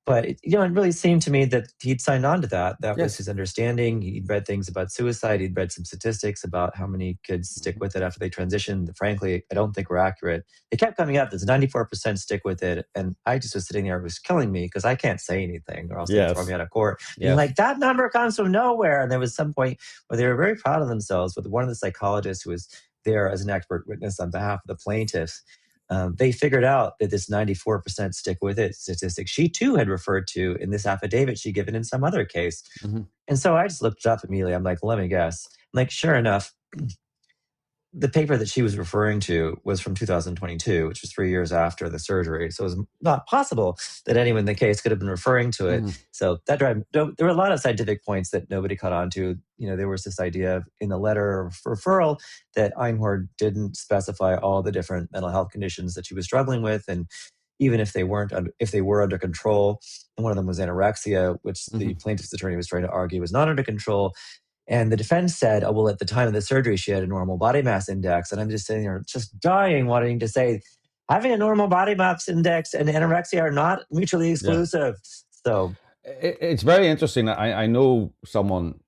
But it really seemed to me that he'd signed on to that. That was his understanding. He'd read things about suicide. He'd read some statistics about how many kids stick with it after they transition. That, frankly, I don't think were accurate. It kept coming up. There's 94% stick with it. And I just was sitting there. It was killing me because I can't say anything or else they'd throw me out of court. And like, that number comes from nowhere. And there was some point where they were very proud of themselves. But one of the psychologists who was there as an expert witness on behalf of the plaintiffs, they figured out that this 94% stick with it statistic she too had referred to in this affidavit she'd given in some other case. And so I just looked it up immediately. I'm like, let me guess. I'm like, sure enough, the paper that she was referring to was from 2022, which was 3 years after the surgery. So it was not possible that anyone in the case could have been referring to it. So that there were a lot of scientific points that nobody caught on to. There was this idea of, in the letter of referral, that Einhorn didn't specify all the different mental health conditions that she was struggling with. And, even if they weren't if they were under control. And one of them was anorexia, which the plaintiff's attorney was trying to argue was not under control. And the defense said, oh, well, at the time of the surgery, she had a normal body mass index. And I'm just sitting there just dying, wanting to say, having a normal body mass index and anorexia are not mutually exclusive. So it's very interesting. I know someone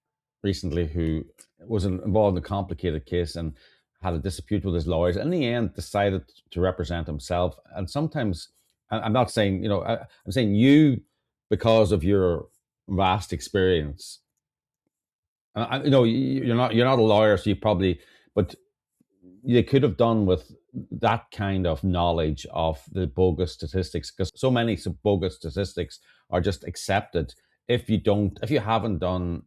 recently who was involved in a complicated case and had a dispute with his lawyers. In the end, decided to represent himself. And sometimes, I'm not saying, I'm saying you, because of your vast experience, you're not a lawyer, so you probably, but you could have done with that kind of knowledge of the bogus statistics, because so many bogus statistics are just accepted if you haven't done,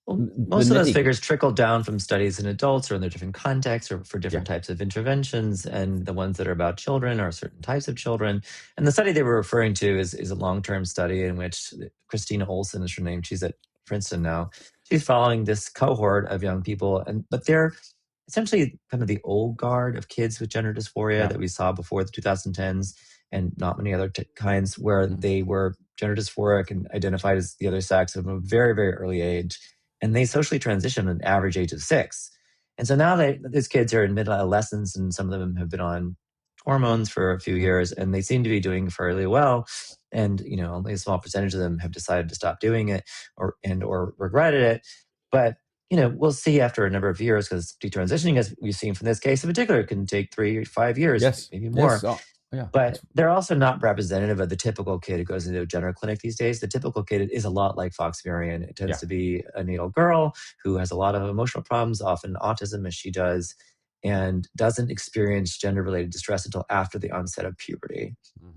most of those figures trickle down from studies in adults or in their different contexts or for different types of interventions. And the ones that are about children are certain types of children. And the study they were referring to is a long-term study in which Christina Olson is her name. She's at Princeton now. She's following this cohort of young people, but they're essentially kind of the old guard of kids with gender dysphoria that we saw before the 2010s, and not many other kinds, where they were gender dysphoric and identified as the other sex from a very, very early age. And they socially transition at an average age of 6. And so now these kids are in mid-adolescence, and some of them have been on hormones for a few years, and they seem to be doing fairly well. And, only a small percentage of them have decided to stop doing it or regretted it. But, we'll see after a number of years, because detransitioning, as we've seen from this case in particular, can take 3 or 5 years, maybe more. Yes. Oh, yeah. But they're also not representative of the typical kid who goes into a gender clinic these days. The typical kid is a lot like Fox Marion. It tends to be a natal girl who has a lot of emotional problems, often autism, as she does, and doesn't experience gender-related distress until after the onset of puberty.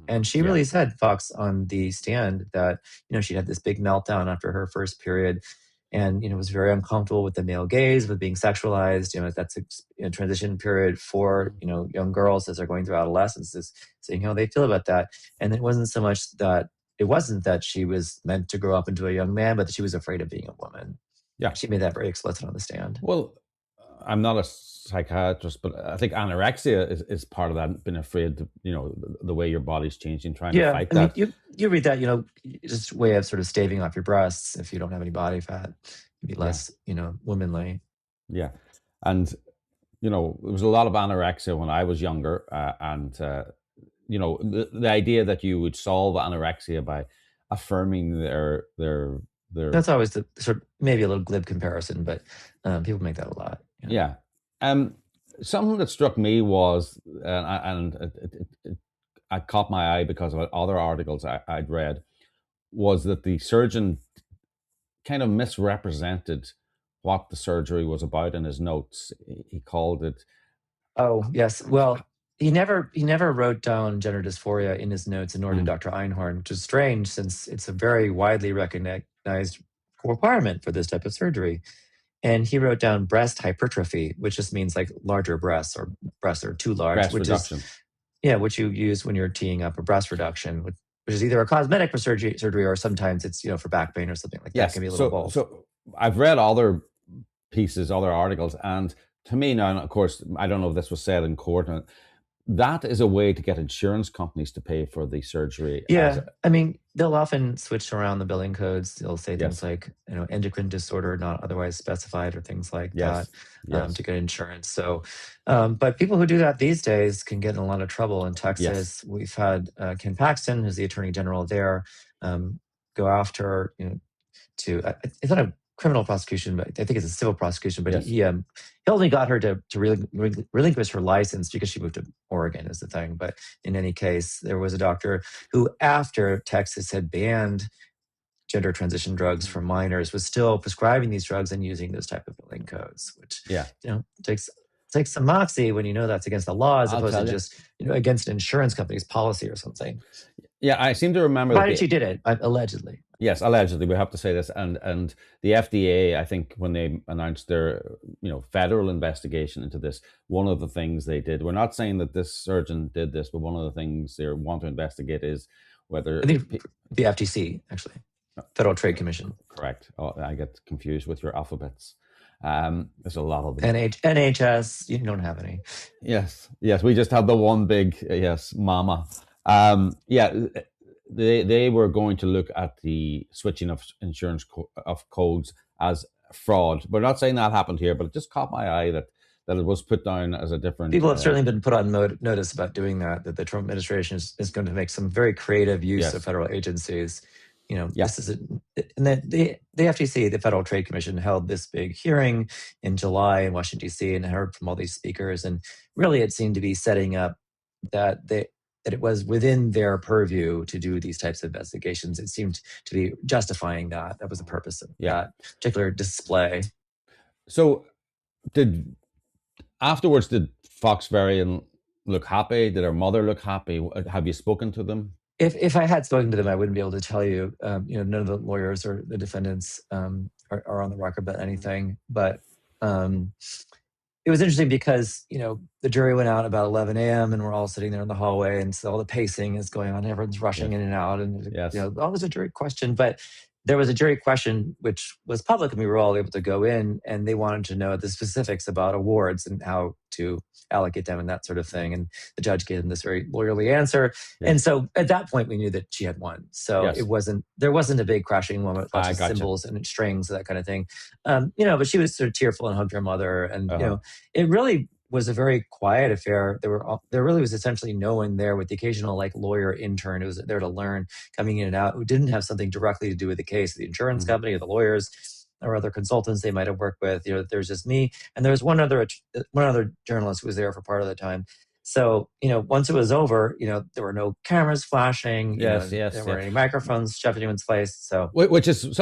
And she really said, Fox, on the stand that, she had this big meltdown after her first period, and was very uncomfortable with the male gaze, with being sexualized. That's a transition period for young girls as they're going through adolescence, is saying how they feel about that. And it wasn't so much that she was meant to grow up into a young man, but that she was afraid of being a woman. Yeah, she made that very explicit on the stand. Well, I'm not a psychiatrist, but I think anorexia is part of that. Being afraid, the way your body's changing, trying to fight that. You read that, just a way of sort of staving off your breasts if you don't have any body fat, be less, womanly. Yeah, and there was a lot of anorexia when I was younger, and the idea that you would solve anorexia by affirming their That's always the sort of maybe a little glib comparison, but people make that a lot. Yeah. Something that struck me was, and it caught my eye because of other articles I'd read, was that the surgeon kind of misrepresented what the surgery was about in his notes. He called it. Oh, yes. Well, he never wrote down gender dysphoria in his notes, and nor did Dr. Einhorn, which is strange since it's a very widely recognized requirement for this type of surgery. And he wrote down breast hypertrophy, which just means like larger breasts, or breasts are too large. Breast reduction. Which you use when you're teeing up a breast reduction, which is either a cosmetic surgery, or sometimes it's for back pain or something like that. It can be a little both. So I've read other pieces, other articles, and to me now, and of course, I don't know if this was said in court, that is a way to get insurance companies to pay for the surgery. Yeah, I mean, they'll often switch around the billing codes. They'll say things like, endocrine disorder not otherwise specified, or things like that, to get insurance. So, but people who do that these days can get in a lot of trouble. In Texas, we've had Ken Paxton, who's the attorney general there, go after, it's not a criminal prosecution, but I think it's a civil prosecution. But he only got her to relinquish her license because she moved to Oregon, is the thing. But in any case, there was a doctor who, after Texas had banned gender transition drugs for minors, was still prescribing these drugs and using those type of billing codes, which takes some moxie when that's against the law, as opposed to just against an insurance company's policy or something. Yeah, I seem to remember. Provided she did it, allegedly. Yes, allegedly. We have to say this, and the FDA, I think, when they announced their federal investigation into this, one of the things they did. We're not saying that this surgeon did this, but one of the things they want to investigate is whether I think the FTC, actually, Federal Trade Commission. Correct. Oh, I get confused with your alphabets. There's a lot of them. NHS. You don't have any. Yes. We just have the one big mama. Yeah, they were going to look at the switching of insurance of codes as fraud. We're not saying that happened here, but it just caught my eye that it was put down as a different. People have certainly been put on notice about doing that. That the Trump administration is going to make some very creative use of federal agencies. This is and then the FTC, the Federal Trade Commission, held this big hearing in July in Washington D.C. and heard from all these speakers, and really it seemed to be setting up that it was within their purview to do these types of investigations. It seemed to be justifying that. That was the purpose of that particular display. So, afterwards, did Fox Varian look happy? Did her mother look happy? Have you spoken to them? If I had spoken to them, I wouldn't be able to tell you. None of the lawyers or the defendants are on the record about anything. But it was interesting because the jury went out about 11 a.m. and we're all sitting there in the hallway, and so all the pacing is going on. Everyone's rushing in and out, and there's a jury question. But there was a jury question which was public, and we were all able to go in, and they wanted to know the specifics about awards and how to allocate them and that sort of thing. And the judge gave them this very lawyerly answer. And so at that point, we knew that she had won. So there wasn't a big crashing moment, lots of symbols and strings, that kind of thing. But she was sort of tearful and hugged her mother. And, it really was a very quiet affair. There really was essentially no one there, with the occasional lawyer intern who was there to learn, coming in and out, who didn't have something directly to do with the case, the insurance company or the lawyers or other consultants they might have worked with. There's just me, and there was one other journalist who was there for part of the time. So, once it was over, there were no cameras flashing. There weren't any microphones shoved in anyone's face. So, which is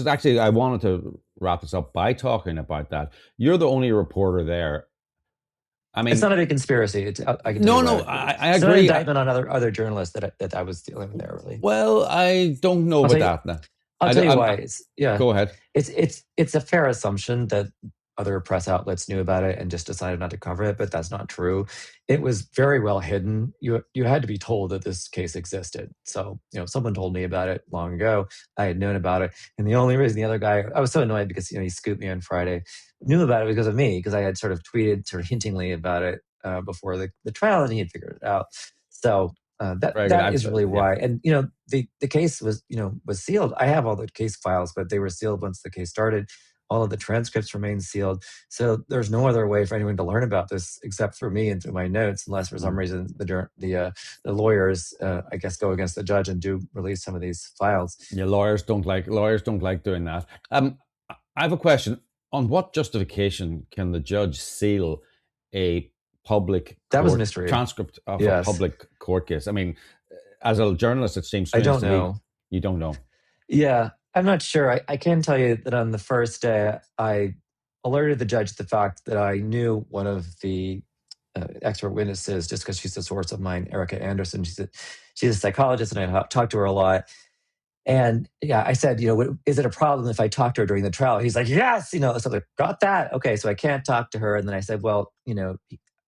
actually, I wanted to wrap this up by talking about that. You're the only reporter there. I mean, it's not a big conspiracy. I agree. An indictment on other journalists that I was dealing with there. Really. Well, I don't know about that now. I'll tell you why. Go ahead. It's a fair assumption that other press outlets knew about it and just decided not to cover it, but that's not true. It was very well hidden. You had to be told that this case existed. So, someone told me about it long ago. I had known about it. And the only reason the other guy, I was so annoyed because, he scooped me on Friday, knew about it because of me, because I had sort of tweeted sort of hintingly about it before the trial, and he had figured it out. So that is really why. And, the case was sealed. I have all the case files, but they were sealed once the case started. All of the transcripts remain sealed. So there's no other way for anyone to learn about this except for me and through my notes, unless for some reason the lawyers, I guess, go against the judge and do release some of these files. Yeah, lawyers don't like doing that. I have a question. On what justification can the judge seal a public transcript of a public court case? I mean, as a journalist, it seems strange to me. You don't know. Yeah. I'm not sure. I can tell you that on the first day, I alerted the judge to the fact that I knew one of the expert witnesses, just because she's a source of mine, Erica Anderson. She's a psychologist, and I talked to her a lot. And I said, is it a problem if I talk to her during the trial? He's like, yes, so I'm like, got that. Okay, so I can't talk to her. And then I said, well,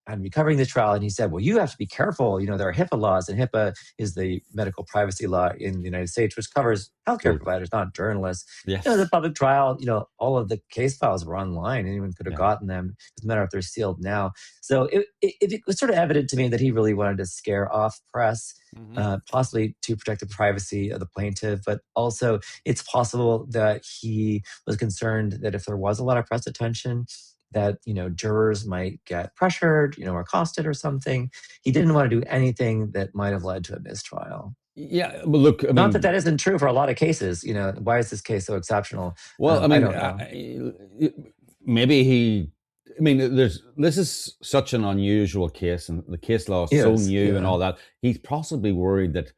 I'm covering the trial. And he said, well, you have to be careful. There are HIPAA laws, and HIPAA is the medical privacy law in the United States, which covers healthcare providers, not journalists. Yes. The public trial, all of the case files were online. Anyone could have gotten them. It doesn't matter if they're sealed now. So it was sort of evident to me that he really wanted to scare off press, possibly to protect the privacy of the plaintiff. But also, it's possible that he was concerned that if there was a lot of press attention, that jurors might get pressured, or accosted or something. He didn't want to do anything that might have led to a mistrial. Yeah, but look, not that isn't true for a lot of cases. Why is this case so exceptional? Well, I don't know. Maybe this is such an unusual case, and the case law is so new and all that. He's possibly worried that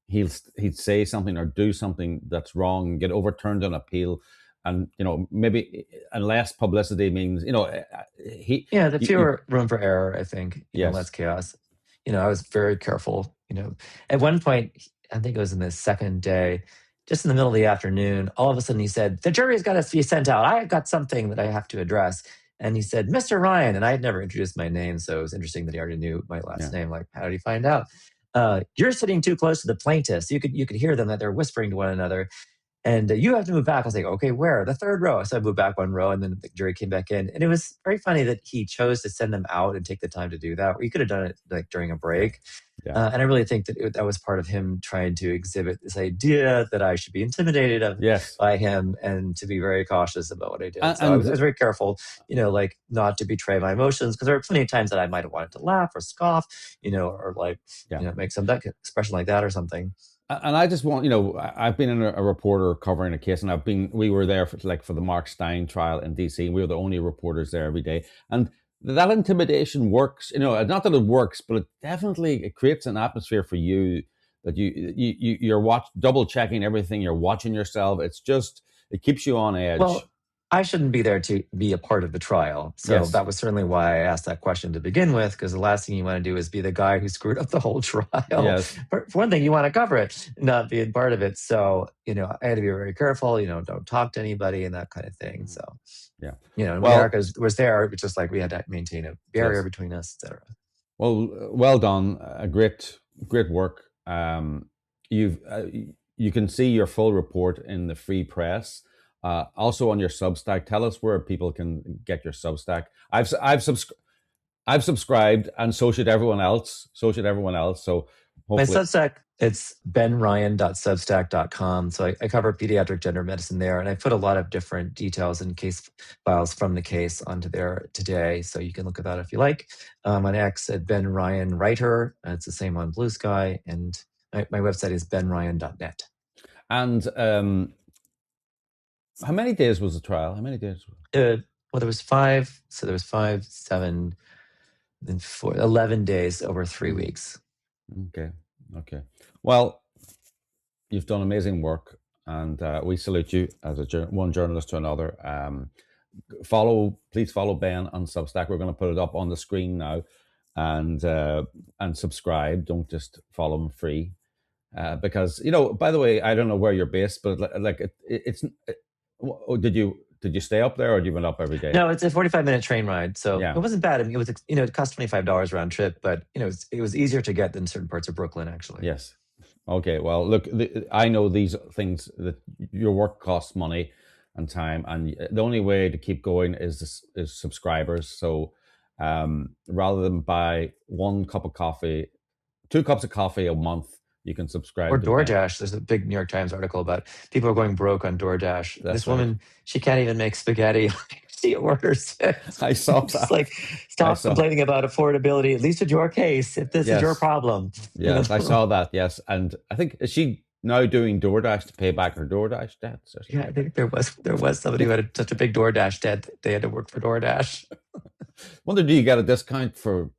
he'd say something or do something that's wrong, get overturned on appeal. And maybe unless publicity means the fewer room for error, I think. Less chaos. I was very careful. At one point, I think it was in the second day, just in the middle of the afternoon, all of a sudden he said, "The jury's got to be sent out. I got something that I have to address." And he said, "Mr. Ryan," and I had never introduced my name, so it was interesting that he already knew my last name. Like, how did he find out? You're sitting too close to the plaintiffs. You could hear them, that they're whispering to one another. And you have to move back. I was like, okay, where? The third row. So I moved back one row, and then the jury came back in. And it was very funny that he chose to send them out and take the time to do that. He could have done it during a break. And I really think that that was part of him trying to exhibit this idea that I should be intimidated by him and to be very cautious about what I did. So I was very careful, like not to betray my emotions, because there were plenty of times that I might have wanted to laugh or scoff, or like, make some expression like that or something. And I just want, I've been a reporter covering a case, and we were there for the Mark Stein trial in DC. We were the only reporters there every day. And that intimidation works, not that it works, but it creates an atmosphere for you that you're double checking everything. You're watching yourself. It keeps you on edge. Well, I shouldn't be there to be a part of the trial. So that was certainly why I asked that question to begin with, because the last thing you want to do is be the guy who screwed up the whole trial. Yes. For one thing, you want to cover it, not be a part of it. So, I had to be very careful, don't talk to anybody and that kind of thing. So, America was there, it's just like we had to maintain a barrier between us, et cetera. Well done. Great work. You can see your full report in the free press. Also on your Substack. Tell us where people can get your Substack. I've subscribed, and so should everyone else. So hopefully. My Substack, it's benryan.substack.com. So I cover pediatric gender medicine there, and I put a lot of different details and case files from the case onto there today. So you can look at that if you like. On X at Ben Ryan Writer. It's the same on Blue Sky, and my website is benryan.net. And how many days was the trial? How many days? There was 5. So there was 5, 7, then 4, 11 days over 3 weeks. Okay. Well, you've done amazing work, and we salute you as one journalist to another. Please follow Ben on Substack. We're going to put it up on the screen now, and subscribe. Don't just follow him free, because by the way, I don't know where you're based, but did you stay up there, or did you went up every day? No, it's a 45-minute train ride, so it wasn't bad. I mean, it cost $25 round trip, but it was easier to get than certain parts of Brooklyn, actually. Yes. Okay. Well, look, I know these things, that your work costs money and time, and the only way to keep going is subscribers. So rather than buy 1 cup of coffee, 2 cups of coffee a month, you can subscribe. Or DoorDash. There's a big New York Times article about people are going broke on DoorDash. This woman, she can't even make spaghetti. She orders it. I saw that. Just like, stop complaining about affordability, at least in your case, if this is your problem. Yes, I saw that, yes. And I think, is she now doing DoorDash to pay back her DoorDash debts? Yeah, I think there was somebody who had such a big DoorDash debt that they had to work for DoorDash. Wonder, do you get a discount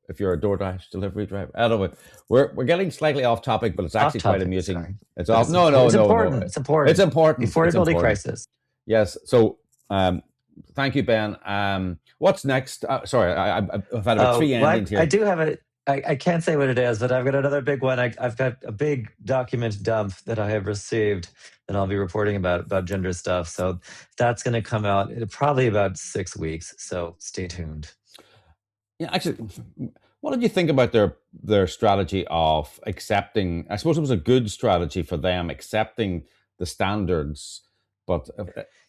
if you're a DoorDash delivery driver? Anyway, we're getting slightly off topic, but it's actually quite amusing. Sorry. It's off. No. It's important. It's important. Affordability crisis. Yes. So, thank you, Ben. What's next? Sorry, I've had about 3 endings here. I do have I can't say what it is, but I've got another big one. I've got a big document dump that I have received that I'll be reporting about gender stuff. So that's going to come out in probably about 6 weeks. So stay tuned. Yeah, actually, what did you think about their strategy of accepting? I suppose it was a good strategy for them accepting the standards, but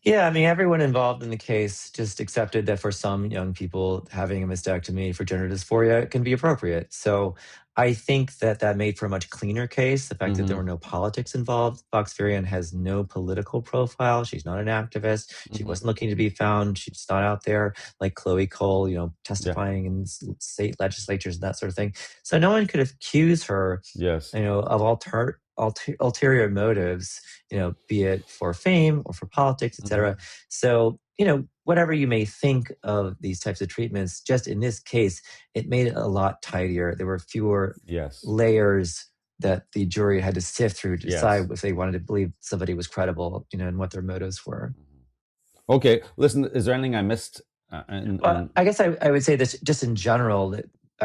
yeah, I mean, everyone involved in the case just accepted that for some young people, having a mastectomy for gender dysphoria can be appropriate. So I think that made for a much cleaner case. The fact that there were no politics involved. Fox Varian has no political profile. She's not an activist. She wasn't looking to be found. She's not out there like Chloe Cole, testifying in state legislatures and that sort of thing. So no one could accuse her, of ulterior motives, be it for fame or for politics, etc. So, whatever you may think of these types of treatments, just in this case, it made it a lot tidier. There were fewer layers that the jury had to sift through to decide if they wanted to believe somebody was credible, and what their motives were. Okay. Listen, is there anything I missed? I guess I would say this just in general, that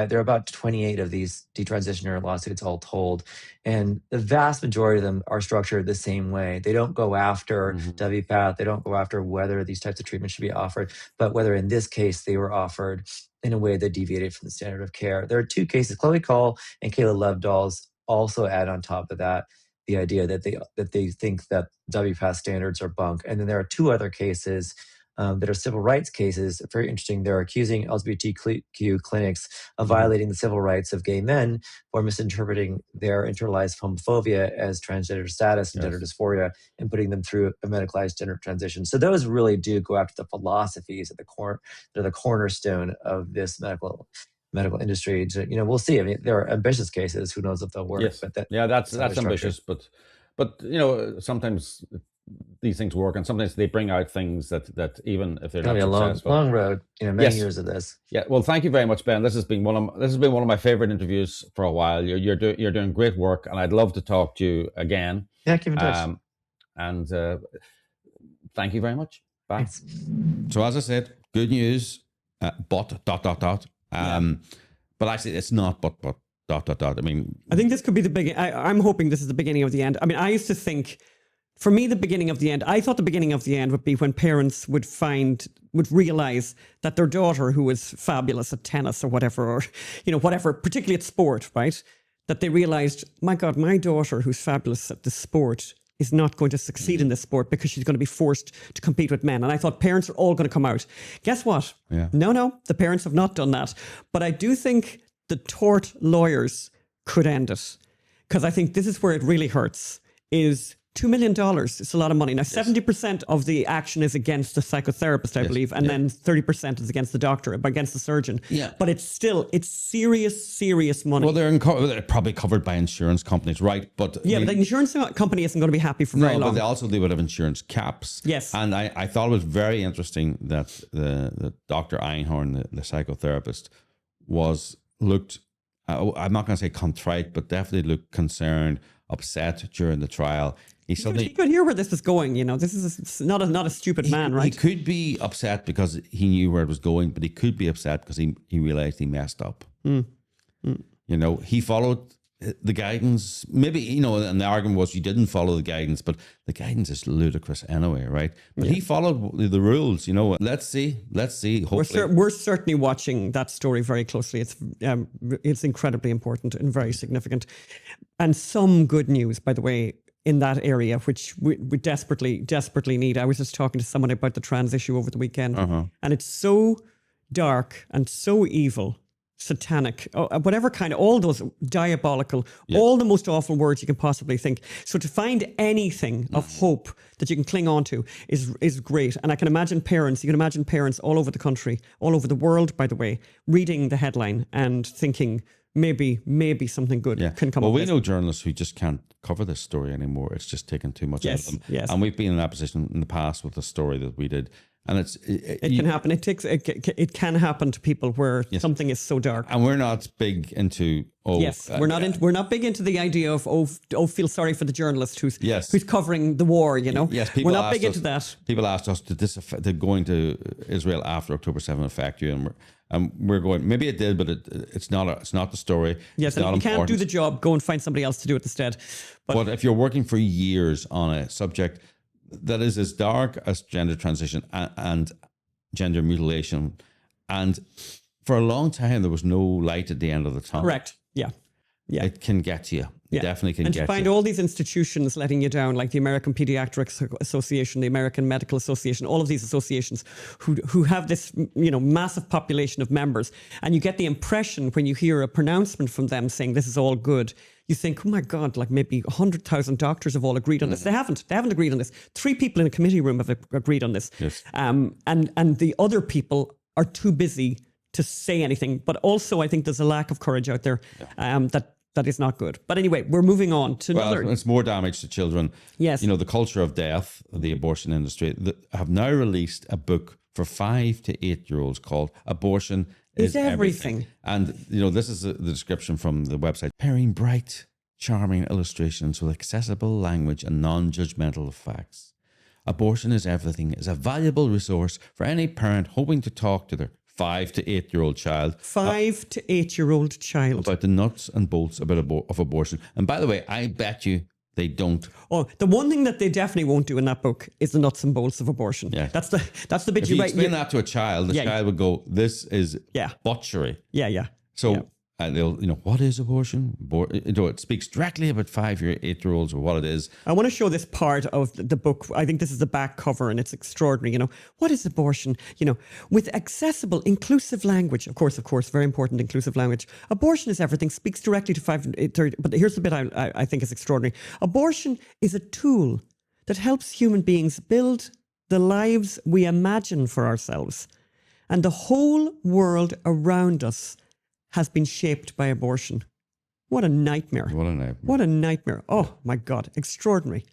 there are about 28 of these detransitioner lawsuits all told, and the vast majority of them are structured the same way. They don't go after WPATH. They don't go after whether these types of treatments should be offered, but whether in this case they were offered in a way that deviated from the standard of care. There are 2 cases, Chloe Cole and Kayla Lovedal's, also add on top of that the idea that they think that WPATH standards are bunk. And then there are 2 other cases, that are civil rights cases. Very interesting. They're accusing LGBTQ clinics of violating the civil rights of gay men for misinterpreting their internalized homophobia as transgender status and gender dysphoria and putting them through a medicalized gender transition. So those really do go after the philosophies at the core. They're the cornerstone of this medical industry. We'll see. I mean, there are ambitious cases. Who knows if they'll work? Yes. But that's ambitious. But sometimes these things work, and sometimes they bring out things that even if they're not successful, long road. Many years of this. Yeah. Well, thank you very much, Ben. This has been one of my favorite interviews for a while. You're doing great work, and I'd love to talk to you again. Yeah, keep in touch. And thank you very much. Bye. Thanks. So as I said, good news. But ... But actually, it's not. But ... I mean, I think this could be the beginning. I'm hoping this is the beginning of the end. I mean, I used to think, for me, the beginning of the end, I thought the beginning of the end would be when parents would realize that their daughter, who was fabulous at tennis or whatever, whatever, particularly at sport, right? That they realized, my God, my daughter, who's fabulous at the sport, is not going to succeed in this sport because she's going to be forced to compete with men. And I thought parents are all going to come out. Guess what? Yeah. No, the parents have not done that. But I do think the tort lawyers could end it, because I think this is where it really hurts, is $2 million. It's a lot of money. Now, 70% of the action is against the psychotherapist, I believe, and then 30% is against the doctor, against the surgeon. Yeah. But it's serious money. Well, they're probably covered by insurance companies, right? But but the insurance company isn't going to be happy for very long. But they would have insurance caps. Yes. And I thought it was very interesting that the Dr. Einhorn, the psychotherapist, looked, I'm not going to say contrite, but definitely looked concerned, upset during the trial. He could hear where this is going. This is not a stupid man, right? He could be upset because he knew where it was going, but he could be upset because he realized he messed up. He followed the guidance. Maybe, and the argument was you didn't follow the guidance, but the guidance is ludicrous anyway, right? But he followed the rules. Let's see. Hopefully, we're certainly watching that story very closely. It's incredibly important and very significant, and some good news, by the way, in that area, which we desperately need. I was just talking to someone about the trans issue over the weekend, and it's so dark and so evil, satanic, whatever kind of, all those diabolical, all the most awful words you can possibly think. So to find anything of hope that you can cling on to is great. And I can imagine parents all over the country, all over the world, by the way, reading the headline and thinking, maybe something good can come. Well, we know journalists who just can't cover this story anymore. It's just taken too much out of them. Yes. And we've been in that position in the past with the story that we did. And it can happen. It can happen to people where something is so dark. And we're not big into we're not big into the idea of feel sorry for the journalist who's covering the war. Yes, we're not big into that. People asked us did going to Israel after October 7 affect you, and we're going, maybe it did, but it's not the story. Yes, it's not if you can't do the job, go and find somebody else to do it instead. But if you're working for years on a subject that is as dark as gender transition and gender mutilation, and for a long time there was no light at the end of the tunnel. Correct. Yeah. It can get to you. Yeah. Definitely can and get to find you. all these institutions letting you down, like the American Pediatrics Association, the American Medical Association, all of these associations who have this, massive population of members, and you get the impression when you hear a pronouncement from them saying this is all good, you think, oh my God, like maybe 100,000 doctors have all agreed on this. They haven't agreed on this. 3 people in a committee room have agreed on this. Yes. And the other people are too busy to say anything. But also, I think there's a lack of courage out there that is not good. But anyway, we're moving on to another. It's more damage to children. Yes. The culture of death, the abortion industry, have now released a book for 5 to 8-year-olds called Abortion is Everything. And, this is the description from the website. Pairing bright, charming illustrations with accessible language and non-judgmental facts. Abortion is Everything is a valuable resource for any parent hoping to talk to their 5 to 8-year-old child. 5 to 8-year-old child. About the nuts and bolts of abortion. And by the way, I bet you they don't. Oh, the one thing that they definitely won't do in that book is the nuts and bolts of abortion. Yeah. That's the bit if you explain that to a child, the child would go, this is butchery. Yeah. So and they'll, what is abortion? It speaks directly about 8-year-olds or what it is. I want to show this part of the book. I think this is the back cover, and it's extraordinary. What is abortion? With accessible, inclusive language. Of course, very important, inclusive language. Abortion is everything, speaks directly to 5-30. But here's the bit I think is extraordinary. Abortion is a tool that helps human beings build the lives we imagine for ourselves. And the whole world around us has been shaped by abortion. What a nightmare. What a nightmare. Oh, my God. Extraordinary.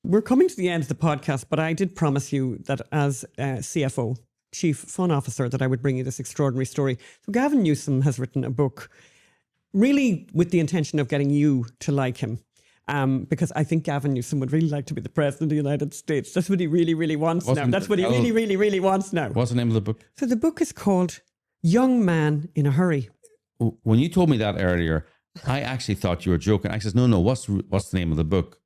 We're coming to the end of the podcast, but I did promise you that as CFO, Chief Fun Officer, that I would bring you this extraordinary story. So Gavin Newsom has written a book really with the intention of getting you to like him. Because I think Gavin Newsom would really like to be the President of the United States. That's what he really, really wants now. That's what he really, really, really wants now. What's the name of the book? So the book is called Young Man in a Hurry. When you told me that earlier, I actually thought you were joking. I said, no, what's the name of the book?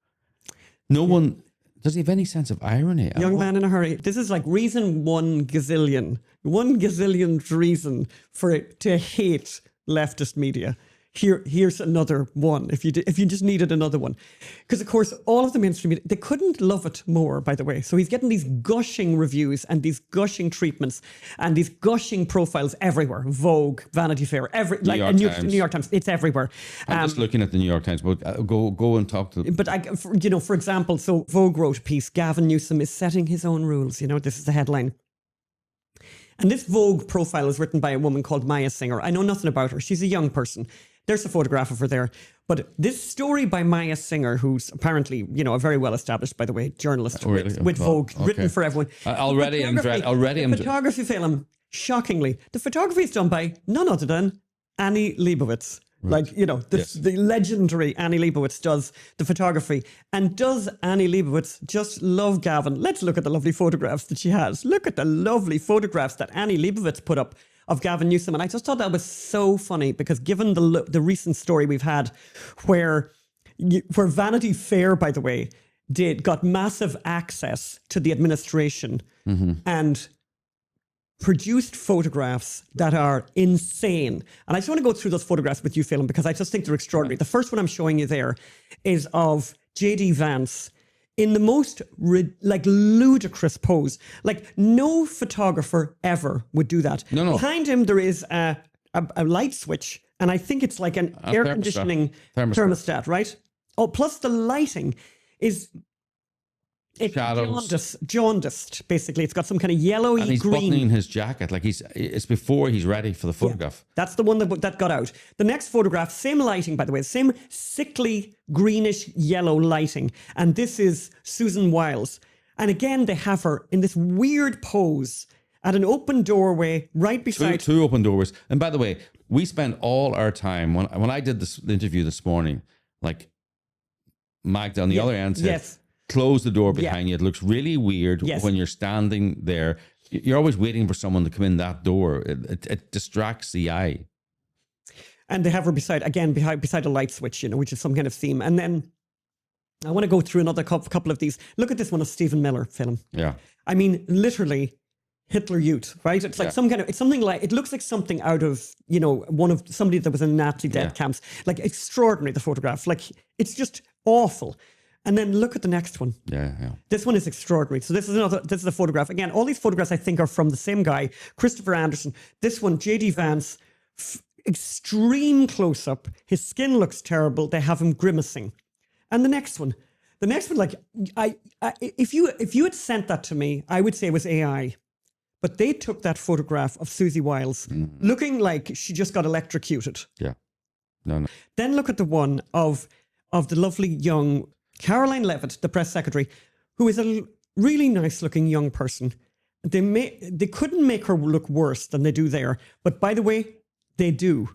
No one, does he have any sense of irony? Young Man in a Hurry. This is like reason 1 gazillion. 1 gazillionth reason for it to hate leftist media. Here's another one, if you just needed another one. Because, of course, all of the mainstream media, they couldn't love it more, by the way. So he's getting these gushing reviews and these gushing treatments and these gushing profiles everywhere. Vogue, Vanity Fair, New York Times, it's everywhere. I'm just looking at the New York Times, but go and talk to them. But, for example, so Vogue wrote a piece, Gavin Newsom is setting his own rules. This is the headline. And this Vogue profile is written by a woman called Maya Singer. I know nothing about her. She's a young person. There's a photograph of her there. But this story by Maya Singer, who's apparently, a very well-established, by the way, journalist with Vogue, written for everyone. Already I'm photography film, shockingly, the photography is done by none other than Annie Leibovitz. Right. The legendary Annie Leibovitz does the photography. And does Annie Leibovitz just love Gavin? Let's look at the lovely photographs that she has. Look at the lovely photographs that Annie Leibovitz put up of Gavin Newsom. And I just thought that was so funny because given the recent story we've had where Vanity Fair, by the way, got massive access to the administration and produced photographs that are insane. And I just want to go through those photographs with you, Phelim, because I just think they're extraordinary. The first one I'm showing you there is of J.D. Vance in the most ludicrous pose. Like no photographer ever would do that. No. Behind him there is a light switch, and I think it's like an air conditioning thermostat, right? Oh, plus the lighting is jaundiced, basically. It's got some kind of yellowy and he's green. Buttoning his jacket, like it's before he's ready for the photograph. Yeah, that's the one that got out. The next photograph, same lighting, by the way, same sickly greenish yellow lighting. And this is Susan Wiles. And again, they have her in this weird pose at an open doorway right beside... Two open doorways. And by the way, we spent all our time, when I did the interview this morning, like Magda on the other end said... Yes. Close the door behind you. It looks really weird when you're standing there. You're always waiting for someone to come in that door. It distracts the eye. And they have her beside a light switch, which is some kind of theme. And then I want to go through another couple of these. Look at this one of Stephen Miller film. Yeah. I mean, literally Hitler Youth, right? It's like it looks like something out of, somebody that was in Nazi death camps. Like extraordinary, the photograph. Like it's just awful. And then look at the next one. Yeah. This one is extraordinary. So this is a photograph. Again, all these photographs I think are from the same guy, Christopher Anderson. This one, J.D. Vance, extreme close-up. His skin looks terrible. They have him grimacing. And the next one, like if you had sent that to me, I would say it was AI. But they took that photograph of Susie Wiles looking like she just got electrocuted. Yeah. No. Then look at the one of the lovely young Caroline Levitt, the press secretary, who is a really nice looking young person. They couldn't make her look worse than they do there. But by the way, they do.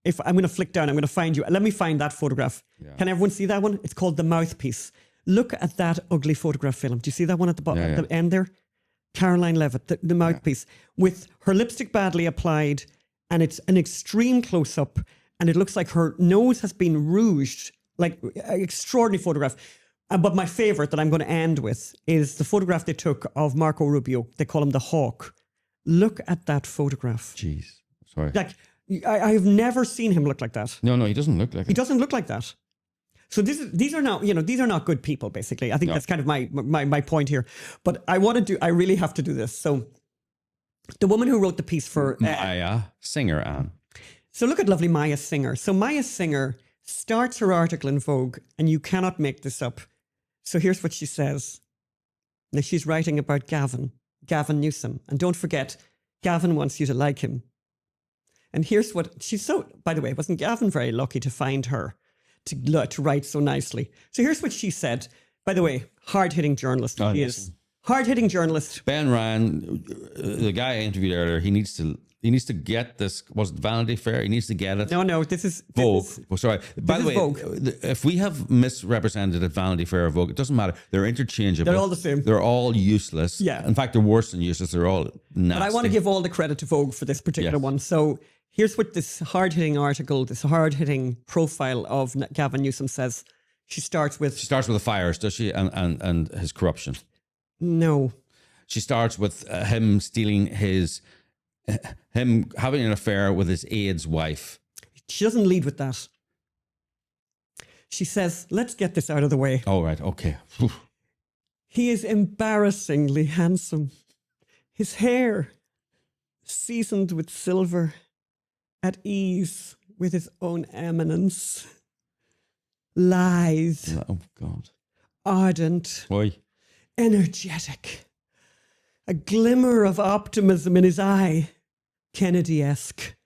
If I'm going to flick down, I'm going to find you. Let me find that photograph. Yeah. Can everyone see that one? It's called The Mouthpiece. Look at that ugly photograph, Phelim. Do you see that one at the bottom, at the end there? Caroline Levitt, the Mouthpiece, with her lipstick badly applied, and it's an extreme close-up, and it looks like her nose has been rouged. Like, an extraordinary photograph. But my favorite that I'm going to end with is the photograph they took of Marco Rubio. They call him the Hawk. Look at that photograph. Jeez. Sorry. Like, I have never seen him look like that. No, he doesn't look like He it. doesn't look like that. So these are not, these are not good people, basically. I think that's kind of my point here. But I really have to do this. So the woman who wrote the piece for... Maya Singer, Anne. So look at lovely Maya Singer. So Maya Singer starts her article in Vogue, and you cannot make this up. So here's what she says. Now she's writing about Gavin Newsom. And don't forget, Gavin wants you to like him. And here's what by the way, wasn't Gavin very lucky to find her to write so nicely? So here's what she said. By the way, hard-hitting journalist. He is. Hard-hitting journalist. Ben Ryan, the guy I interviewed earlier, he needs to get this. Was it Vanity Fair? He needs to get it. No, this is Vogue. Sorry. By the way, Vogue. If we have misrepresented at Vanity Fair or Vogue, it doesn't matter. They're interchangeable. They're all the same. They're all useless. Yeah. In fact, they're worse than useless. They're all nasty. But I want to give all the credit to Vogue for this particular one. So here's what this hard-hitting article, this hard-hitting profile of Gavin Newsom says. She starts with the fires, does she? And his corruption. No. She starts with him stealing him having an affair with his aide's wife. She doesn't lead with that. She says, let's get this out of the way. Oh, right. Okay. He is embarrassingly handsome. His hair seasoned with silver, at ease with his own eminence. Lithe. Oh, God. Ardent. Boy. Energetic. A glimmer of optimism in his eye. Kennedy-esque.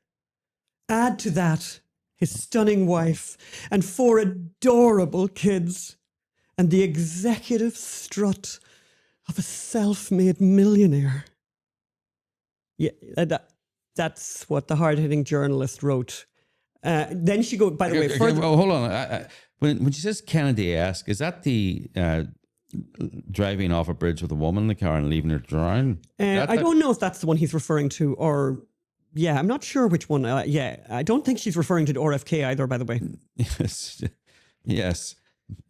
Add to that his stunning wife and 4 adorable kids and the executive strut of a self-made millionaire. Yeah, that's what the hard-hitting journalist wrote. Then she goes, by the way, further... Well, hold on. When she says Kennedy-esque, is that the driving off a bridge with a woman in the car and leaving her to drown? I don't know if that's the one he's referring to, or... Yeah, I'm not sure which one. I don't think she's referring to the RFK either, by the way. Yes,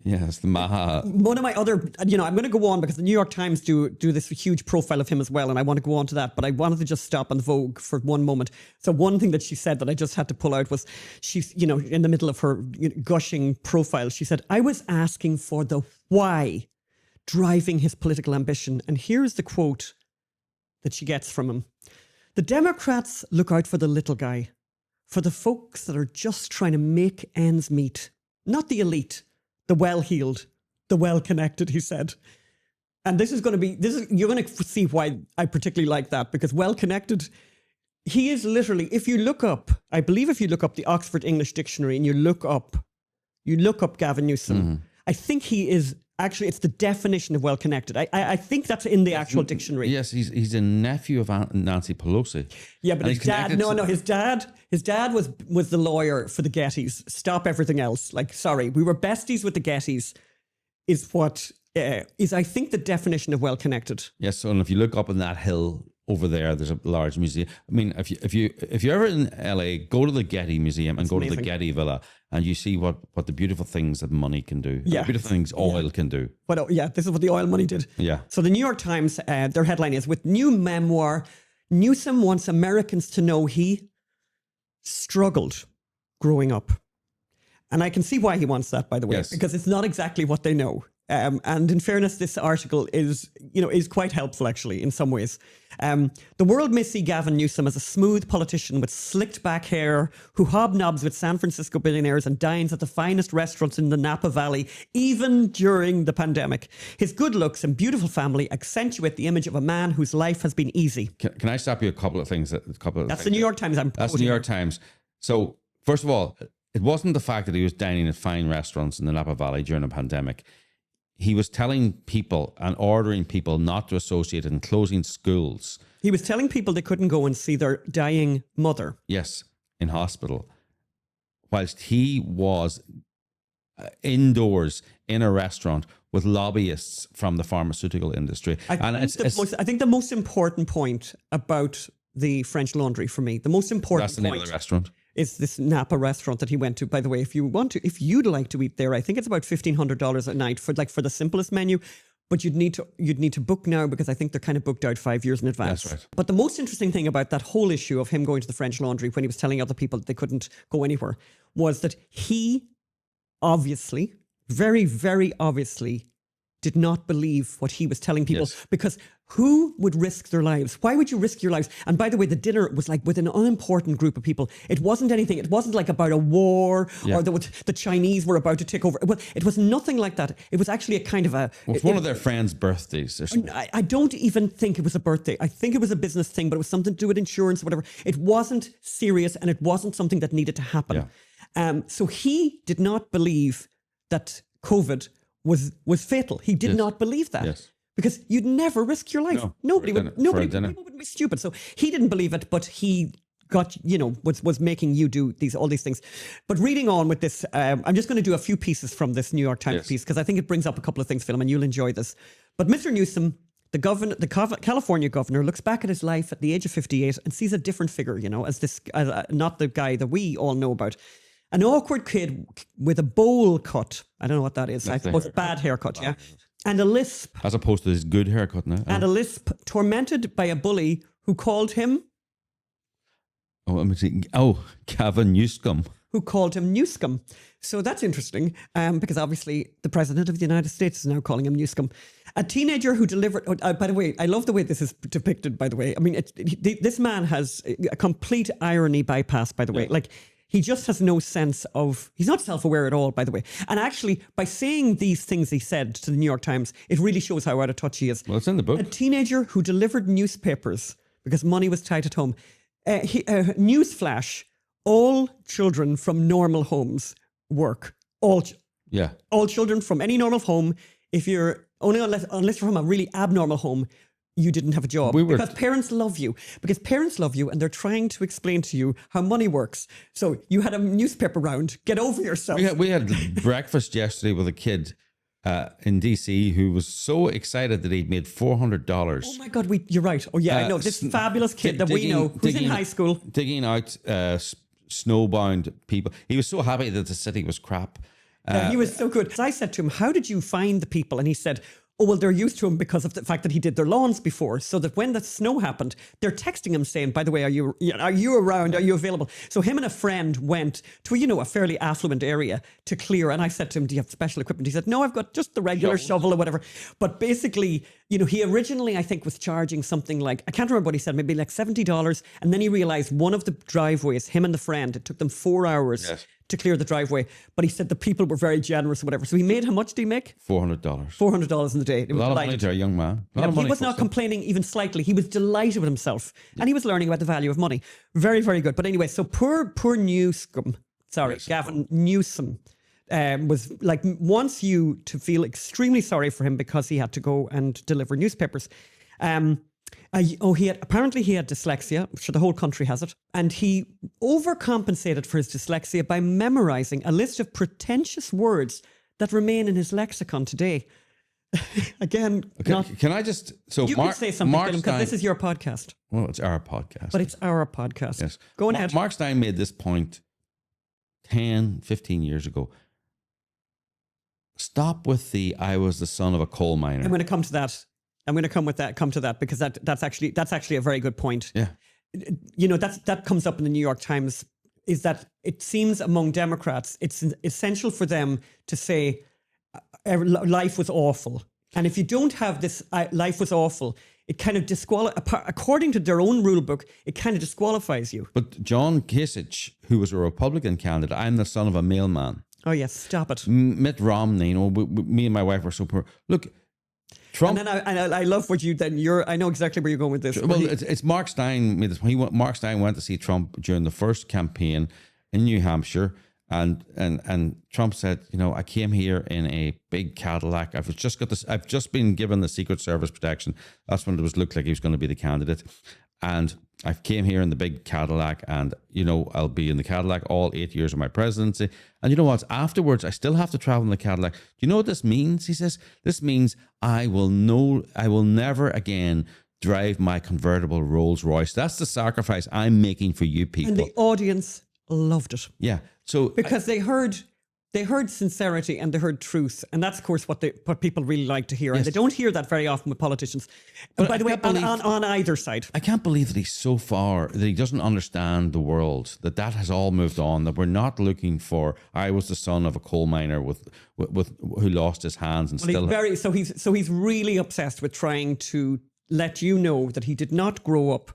the Maha. One of my other, I'm going to go on because the New York Times do this huge profile of him as well, and I want to go on to that, but I wanted to just stop on Vogue for one moment. So one thing that she said that I just had to pull out was, she's, in the middle of her gushing profile, she said, I was asking for the why driving his political ambition. And here's the quote that she gets from him. The Democrats look out for the little guy, for the folks that are just trying to make ends meet. Not the elite, the well-heeled, the well-connected, he said. And you're going to see why I particularly like that, because well-connected, he is literally, if you look up the Oxford English Dictionary and you look up Gavin Newsom, I think he is, actually, it's the definition of well-connected. I think that's in the actual dictionary. Yes, he's a nephew of Nancy Pelosi. Yeah, but his dad, his dad was the lawyer for the Gettys. Stop everything else. Like, sorry, we were besties with the Gettys is what is, I think, the definition of well-connected. Yes, so and if you look up on that hill over there's a large museum. I mean, if you're ever in LA, go to the Getty Museum and go to the Getty Villa, and you see what the beautiful things that money can do. Yeah. The beautiful things oil can do. But this is what the oil money did. Yeah. So the New York Times, their headline is, with new memoir, Newsom wants Americans to know he struggled growing up. And I can see why he wants that, by the way, because it's not exactly what they know. And in fairness, this article is quite helpful, actually, in some ways. The world may see Gavin Newsom as a smooth politician with slicked back hair who hobnobs with San Francisco billionaires and dines at the finest restaurants in the Napa Valley, even during the pandemic. His good looks and beautiful family accentuate the image of a man whose life has been easy. Can I stop you a couple of things? That's the New York Times. That's the New York Times. So, first of all, it wasn't the fact that he was dining at fine restaurants in the Napa Valley during a pandemic. He was telling people and ordering people not to associate and closing schools. He was telling people they couldn't go and see their dying mother. Yes, in hospital. Whilst he was indoors in a restaurant with lobbyists from the pharmaceutical industry. I think the most important point about the French Laundry for me, the most important That's the name of the restaurant. Is this Napa restaurant that he went to. By the way, if you'd like to eat there, I think it's about $1,500 a night for the simplest menu. but you'd need to book now because I think they're kind of booked out 5 years in advance. That's right. But the most interesting thing about that whole issue of him going to the French Laundry when he was telling other people that they couldn't go anywhere was that he obviously, very, very obviously, did not believe what he was telling people, because who would risk their lives? Why would you risk your lives? And by the way, the dinner was like with an unimportant group of people. It wasn't anything. It wasn't like about a war or the Chinese were about to take over. Well, it was nothing like that. It was actually a kind of a... It was one of their friends' birthdays or something. I don't even think it was a birthday. I think it was a business thing, but it was something to do with insurance or whatever. It wasn't serious and it wasn't something that needed to happen. Yeah. So he did not believe that COVID was fatal. He did not believe that. Yes. Because you'd never risk your life. No, People would be stupid. So he didn't believe it, but he got, was making you do all these things. But reading on with this, I'm just going to do a few pieces from this New York Times piece, because I think it brings up a couple of things, Phelim, and you'll enjoy this. But Mr. Newsom, the California governor, looks back at his life at the age of 58 and sees a different figure, as not the guy that we all know about. An awkward kid with a bowl cut. I don't know what that is. I suppose a bad haircut, yeah. And a lisp. As opposed to his good haircut now. And a lisp, tormented by a bully who called him... Gavin Newsom. Who called him Newscum. So that's interesting, because obviously the president of the United States is now calling him Newscum. A teenager who delivered... by the way, I love the way this is depicted, by the way. I mean, this man has a complete irony bypass, by the way. Like... He just has no sense of... He's not self-aware at all, by the way. And actually, by saying these things he said to the New York Times, it really shows how out of touch he is. Well, it's in the book. A teenager who delivered newspapers because money was tight at home. Newsflash, all children from normal homes work. All children from any normal home, if you're... unless you're from a really abnormal home, you didn't have a job. Because parents love you. Because parents love you and they're trying to explain to you how money works. So you had a newspaper round. Get over yourself. We had breakfast yesterday with a kid in DC who was so excited that he'd made $400. Oh my God, you're right. Oh yeah, I know. This fabulous kid that we know who's in high school. Digging out snowbound people. He was so happy that the city was crap. He was so good. So I said to him, how did you find the people? And he said... Oh, well, they're used to him because of the fact that he did their lawns before, so that when the snow happened, they're texting him saying, by the way, are you around? Are you available? So him and a friend went to, a fairly affluent area to clear. And I said to him, do you have special equipment? He said, no, I've got just the regular shovel or whatever. But basically, he originally, I think, was charging something like, I can't remember what he said, maybe like $70. And then he realized one of the driveways, him and the friend, it took them 4 hours to clear the driveway. But he said the people were very generous or whatever. So he made, how much did he make? $400. $400 in the day. A lot of money to a young man. He was not complaining even slightly. He was delighted with himself. And he was learning about the value of money. Very, very good. But anyway, so poor Newscom, Gavin Newsom, was like, wants you to feel extremely sorry for him because he had to go and deliver newspapers. Apparently he had dyslexia. I'm sure the whole country has it. And he overcompensated for his dyslexia by memorizing a list of pretentious words that remain in his lexicon today. Again, can I just... So you can say something, because this is your podcast. Well, it's our podcast. But it's our podcast. Yes. Go ahead. Mark Stein made this point 10, 15 years ago. Stop with I was the son of a coal miner. I'm going to come to that. Come to that, because that's actually a very good point. Yeah. That comes up in the New York Times, is that it seems among Democrats, it's essential for them to say life was awful. And if you don't have this, life was awful, it kind of according to their own rule book, it kind of disqualifies you. But John Kasich, who was a Republican candidate, I'm the son of a mailman. Oh yes, stop it. Mitt Romney, me and my wife were so poor. Look, Trump. And then I love what I know exactly where you're going with this. Well, it's Mark Stein made this. Mark Stein went to see Trump during the first campaign in New Hampshire, and Trump said, I came here in a big Cadillac. I've just been given the Secret Service protection. That's when it looked like he was going to be the candidate, and I came here in the big Cadillac, and I'll be in the Cadillac all 8 years of my presidency. And you know what? Afterwards, I still have to travel in the Cadillac. Do you know what this means? He says, this means I will never again drive my convertible Rolls Royce. That's the sacrifice I'm making for you people. And the audience loved it. Yeah. So because they heard They heard sincerity and they heard truth. And that's, of course, what people really like to hear. And they don't hear that very often with politicians. And by the way, on either side. I can't believe that he's so far, that he doesn't understand the world, that has all moved on, that we're not looking for, I was the son of a coal miner with who lost his hands and he's really obsessed with trying to let you know that he did not grow up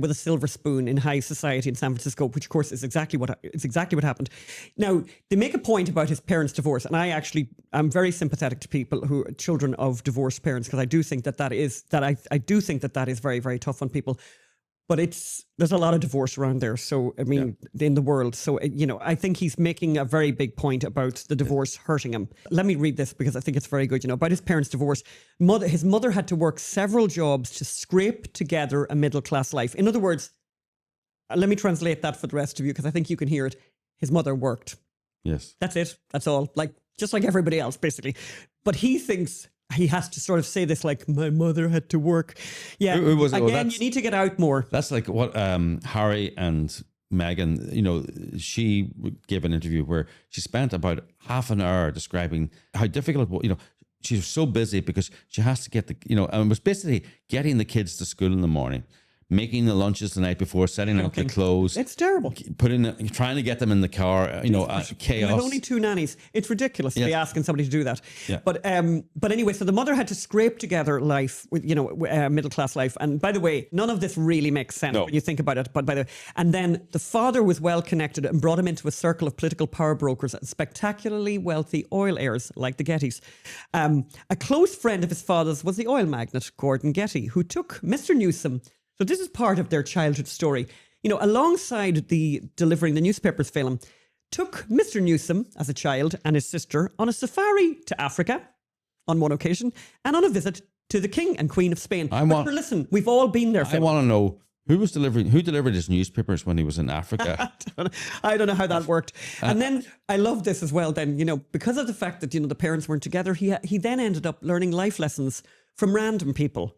with a silver spoon in high society in San Francisco, which of course is exactly what happened. Now, they make a point about his parents' divorce, and I'm very sympathetic to people who are children of divorced parents, because I do think that is very, very tough on people. But there's a lot of divorce around there. So, I mean, in the world. So, I think he's making a very big point about the divorce hurting him. Let me read this because I think it's very good. About his parents' divorce, his mother had to work several jobs to scrape together a middle-class life. In other words, let me translate that for the rest of you because I think you can hear it. His mother worked. Yes. That's it. That's all. Just like everybody else, basically. But he thinks he has to sort of say this like, my mother had to work. Yeah. Again, you need to get out more. That's like what Harry and Meghan, she gave an interview where she spent about half an hour describing how difficult, she was so busy because she has to get and it was basically getting the kids to school in the morning, making the lunches the night before, setting out the clothes. It's terrible. Trying to get them in the car, chaos. With only 2 nannies. It's ridiculous to be asking somebody to do that. Yeah. But anyway, so the mother had to scrape together life with, middle-class life. And by the way, none of this really makes sense when you think about it. But and then the father was well connected and brought him into a circle of political power brokers and spectacularly wealthy oil heirs like the Gettys. A close friend of his father's was the oil magnate, Gordon Getty, who took Mr. Newsom. So this is part of their childhood story. Alongside the delivering the newspapers film, took Mr. Newsom as a child and his sister on a safari to Africa on one occasion and on a visit to the King and Queen of Spain. Listen, we've all been there. I want to know who delivered his newspapers when he was in Africa. I don't know how that worked. And then I love this as well. Then, because of the fact that, the parents weren't together, he then ended up learning life lessons from random people,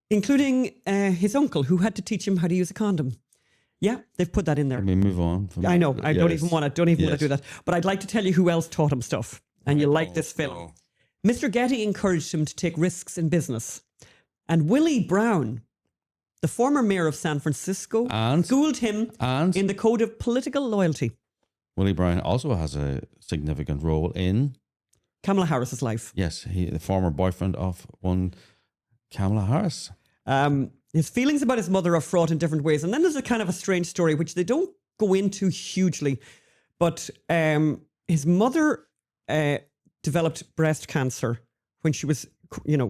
including his uncle, who had to teach him how to use a condom. Yeah, they've put that in there. Let me move on. I know. I don't even want to do that. But I'd like to tell you who else taught him stuff. And you'll like this film. Mr. Getty encouraged him to take risks in business. And Willie Brown, the former mayor of San Francisco, schooled him in the code of political loyalty. Willie Brown also has a significant role in Kamala Harris's life. Yes, the former boyfriend of one Kamala Harris. His feelings about his mother are fraught in different ways. And then there's a kind of a strange story, which they don't go into hugely. But his mother developed breast cancer when she was,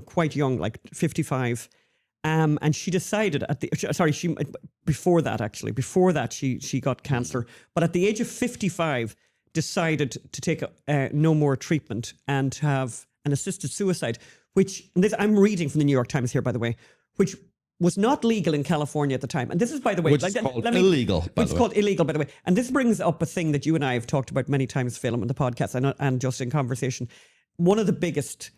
quite young, like 55. And she decided before that she got cancer. But at the age of 55, decided to take no more treatment and have an assisted suicide, I'm reading from the New York Times here, by the way, which was not legal in California at the time. And this is, by the way... Which is called illegal, by the way. It's called illegal, by the way. And this brings up a thing that you and I have talked about many times, Phelim, on the podcast and just in conversation. One of the biggest,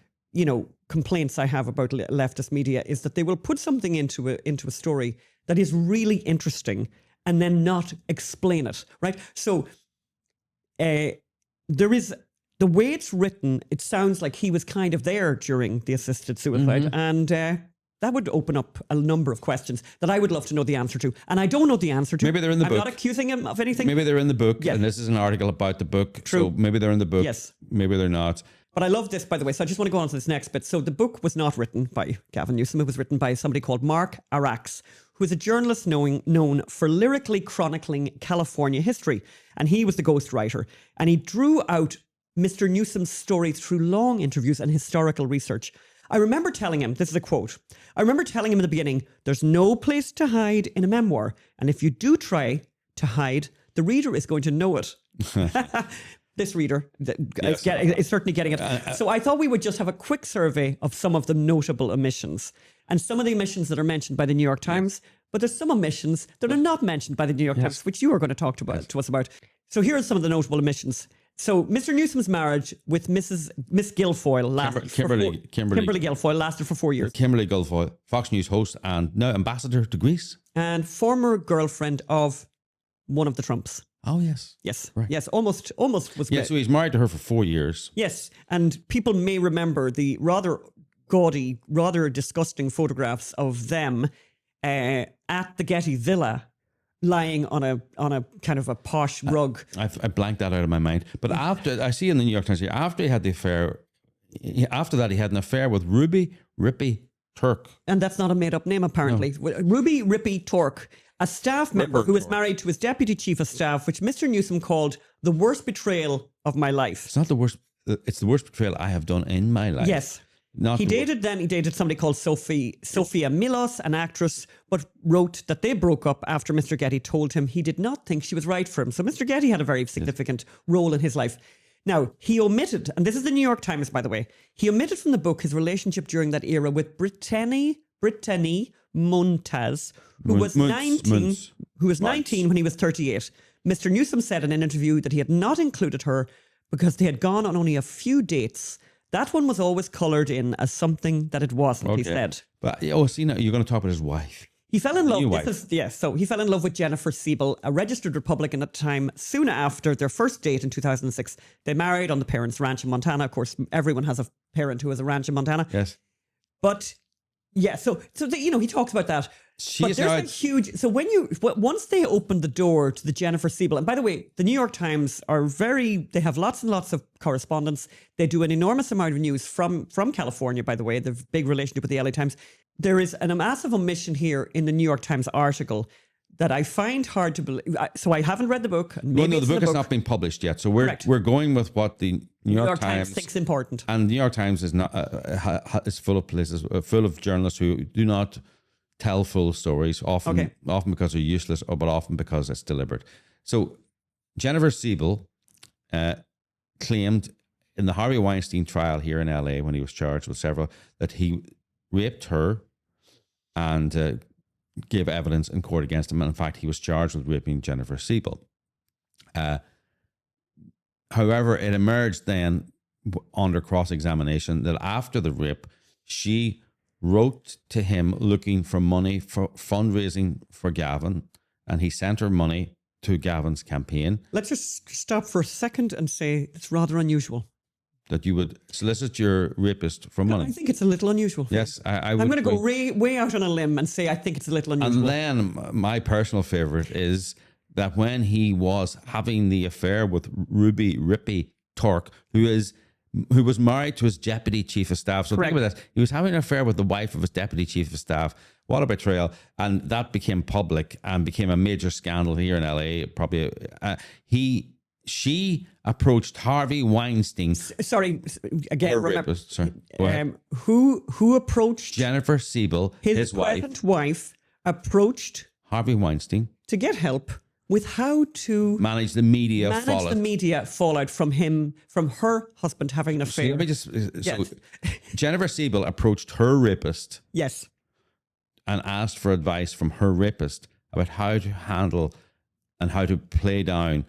complaints I have about leftist media is that they will put something into a story that is really interesting and then not explain it, right? So there is... The way it's written, it sounds like he was kind of there during the assisted suicide. And that would open up a number of questions that I would love to know the answer to. And I don't know the answer to. Maybe they're in the book. I'm not accusing him of anything. Maybe they're in the book. Yes. And this is an article about the book. True. So maybe they're in the book. Yes. Maybe they're not. But I love this, by the way. So I just want to go on to this next bit. So the book was not written by Gavin Newsom. It was written by somebody called Mark Arax, who is a journalist known for lyrically chronicling California history. And he was the ghostwriter. And he drew out Mr. Newsom's story through long interviews and historical research. I remember telling him, this is a quote, I remember telling him in the beginning, there's no place to hide in a memoir. And if you do try to hide, the reader is going to know it. This reader is certainly getting it. So I thought we would just have a quick survey of some of the notable omissions. And some of the omissions that are mentioned by the New York Times, but there's some omissions that are not mentioned by the New York Times, which you are going to talk to us about. So here are some of the notable omissions. So Mr. Newsom's marriage with Miss Guilfoyle lasted Kimberly Guilfoyle lasted for 4 years. Kimberly Guilfoyle, Fox News host and now ambassador to Greece. And former girlfriend of one of the Trumps. Oh, yes. Yes. Right. Yes. Almost was. Yeah, so he's married to her for 4 years. Yes. And people may remember the rather gaudy, rather disgusting photographs of them at the Getty Villa, lying on a kind of a posh rug. I blanked that out of my mind. But after, I see in the New York Times here, after he had the affair, after that he had an affair with Ruby Rippy Turk. And that's not a made-up name, apparently. No. Ruby Rippy Turk, a staff member who was married to his deputy chief of staff, which Mr. Newsom called the worst betrayal of my life. It's not the worst. It's the worst betrayal I have done in my life. Yes. He dated somebody called Sophia Milos, an actress, but wrote that they broke up after Mr. Getty told him he did not think she was right for him. So Mr. Getty had a very significant role in his life. Now, he omitted, and this is the New York Times, by the way, he omitted from the book his relationship during that era with Brittany Montaz, who was 19 when he was 38. Mr. Newsom said in an interview that he had not included her because they had gone on only a few dates. That one was always coloured in as something that it wasn't, he said. But now you're going to talk about his wife. He fell in love. So he fell in love with Jennifer Siebel, a registered Republican at the time. Soon after their first date in 2006, they married on the parents' ranch in Montana. Of course, everyone has a parent who has a ranch in Montana. Yes. But yeah, he talks about that. But there's a huge. So once they opened the door to the Jennifer Siebel, and by the way, the New York Times they have lots and lots of correspondence. They do an enormous amount of news from California, by the way. They have a big relationship with the LA Times. There is a massive omission here in the New York Times article that I find hard to believe. So I haven't read the book. The book has not been published yet. So we're going with what the New York Times thinks important. And the New York Times is not is full of places, full of journalists who do not tell full stories, often because they're useless, but often because it's deliberate. So Jennifer Siebel claimed in the Harvey Weinstein trial here in LA, when he was charged with several, that he raped her and gave evidence in court against him. And in fact, he was charged with raping Jennifer Siebel. However, it emerged then under cross-examination that after the rape, she wrote to him looking for money for fundraising for Gavin, and he sent her money to Gavin's campaign. Let's just stop for a second and say it's rather unusual. That you would solicit your rapist for money. I think it's a little unusual. Yes, I'm going to go way out on a limb and say I think it's a little unusual. And then my personal favourite is that when he was having the affair with Ruby Rippy Turk, who was married to his deputy chief of staff. So think about this. He was having an affair with the wife of his deputy chief of staff. What a betrayal. And that became public and became a major scandal here in LA. Probably she approached Harvey Weinstein. Sorry, again, remember. Sorry. Who approached Jennifer Siebel, his wife. Present wife approached Harvey Weinstein to get help with how to manage the media fallout from her husband having an affair. So Jennifer Siebel approached her rapist. Yes. And asked for advice from her rapist about how to handle and how to play down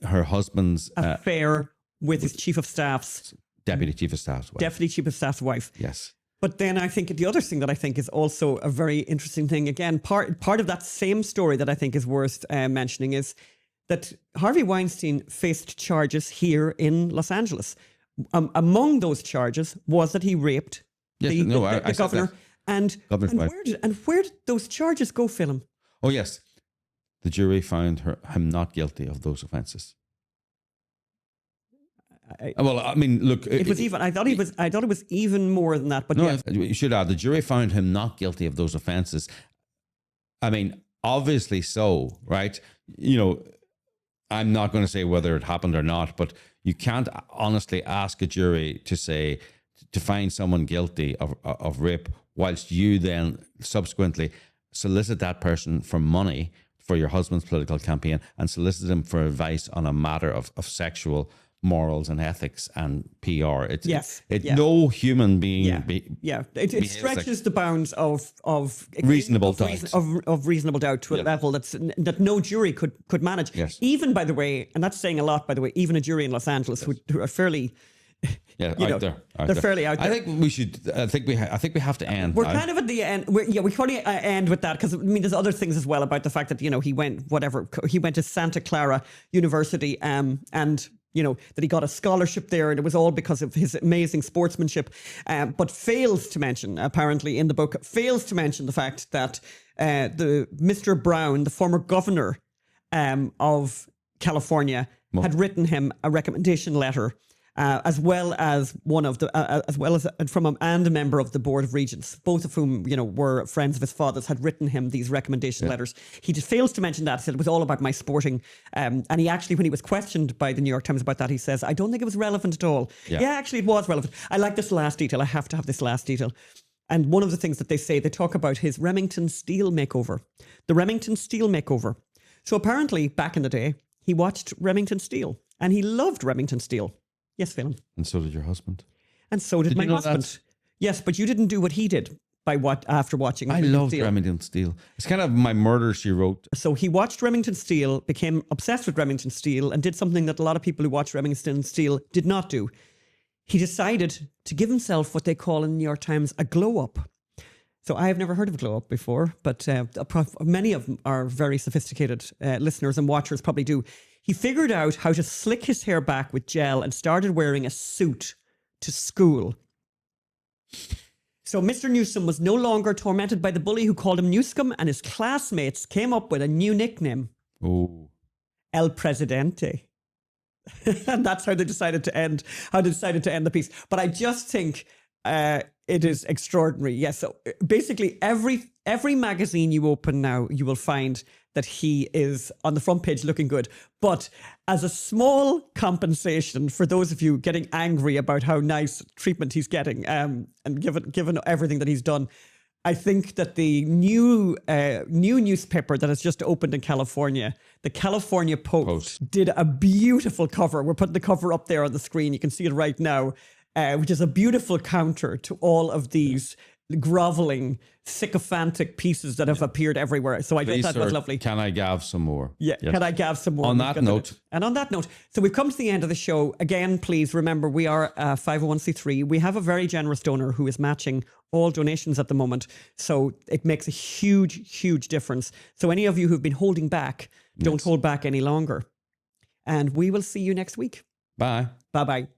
her husband's affair with his chief of staff's deputy chief of staff's wife. Yes. But then I think the other thing that I think is also a very interesting thing, again, part of that same story that I think is worth mentioning is that Harvey Weinstein faced charges here in Los Angeles. Among those charges was that he raped the governor. And where did those charges go, Phelim? Oh, yes. The jury found him not guilty of those offences. Look, it was even. I thought it was even more than that. But no, you should add the jury found him not guilty of those offences. I mean, obviously so, right? I'm not going to say whether it happened or not, but you can't honestly ask a jury to find someone guilty of rape, whilst you then subsequently solicit that person for money for your husband's political campaign and solicit him for advice on a matter of sexual morals and ethics and PR. No human being. It stretches the bounds of reasonable doubt of reasonable doubt to a level that no jury could manage. Yes. Even, by the way, and that's saying a lot, by the way, even a jury in Los Angeles who are fairly Yeah, You know, out there. they're fairly out there. I think we should. I think we have to end. We're now. kind of at the end. We can probably end with that because I mean, there's other things as well about the fact that he went to Santa Clara University, and that he got a scholarship there, and it was all because of his amazing sportsmanship. But fails to mention, apparently in the book, the fact that the Mr. Brown, the former governor of California, had written him a recommendation letter. As well as from him and a member of the Board of Regents, both of whom were friends of his father's, had written him these recommendation letters. He just fails to mention that. He said it was all about my sporting, and he actually, when he was questioned by the New York Times about that, he says, "I don't think it was relevant at all." Yeah, actually, it was relevant. I like this last detail. I have to have this last detail. And one of the things that they say, they talk about his Remington Steele makeover, the Remington Steele makeover. So apparently, back in the day, he watched Remington Steele, and he loved Remington Steele. Yes, Phelim. And so did your husband. And so did my husband. That? Yes, but you didn't do what he did after watching I loved Remington Steele. It's kind of my Murder, She Wrote. So he watched Remington Steele, became obsessed with Remington Steele, and did something that a lot of people who watched Remington Steele did not do. He decided to give himself what they call in the New York Times a glow up. So I have never heard of a glow up before, but many of our very sophisticated listeners and watchers probably do. He figured out how to slick his hair back with gel and started wearing a suit to school. So Mr. Newsom was no longer tormented by the bully who called him Newscomb, and his classmates came up with a new nickname. Oh. El Presidente. And that's how they decided to end the piece. But I just think it is extraordinary. Yes. So basically every magazine you open now, you will find that he is on the front page looking good. But as a small compensation for those of you getting angry about how nice treatment he's getting, and given everything that he's done, I think that the new newspaper that has just opened in California, the California Post, did a beautiful cover. We're putting the cover up there on the screen. You can see it right now, which is a beautiful counter to all of these groveling, sycophantic pieces that have appeared everywhere. So I thought that was lovely. Can I gav some more? Yeah, yes. Can I gav some more? On that note. And on that note, so we've come to the end of the show. Again, please remember, we are 501c3. We have a very generous donor who is matching all donations at the moment. So it makes a huge, huge difference. So any of you who've been holding back, don't hold back any longer. And we will see you next week. Bye. Bye-bye.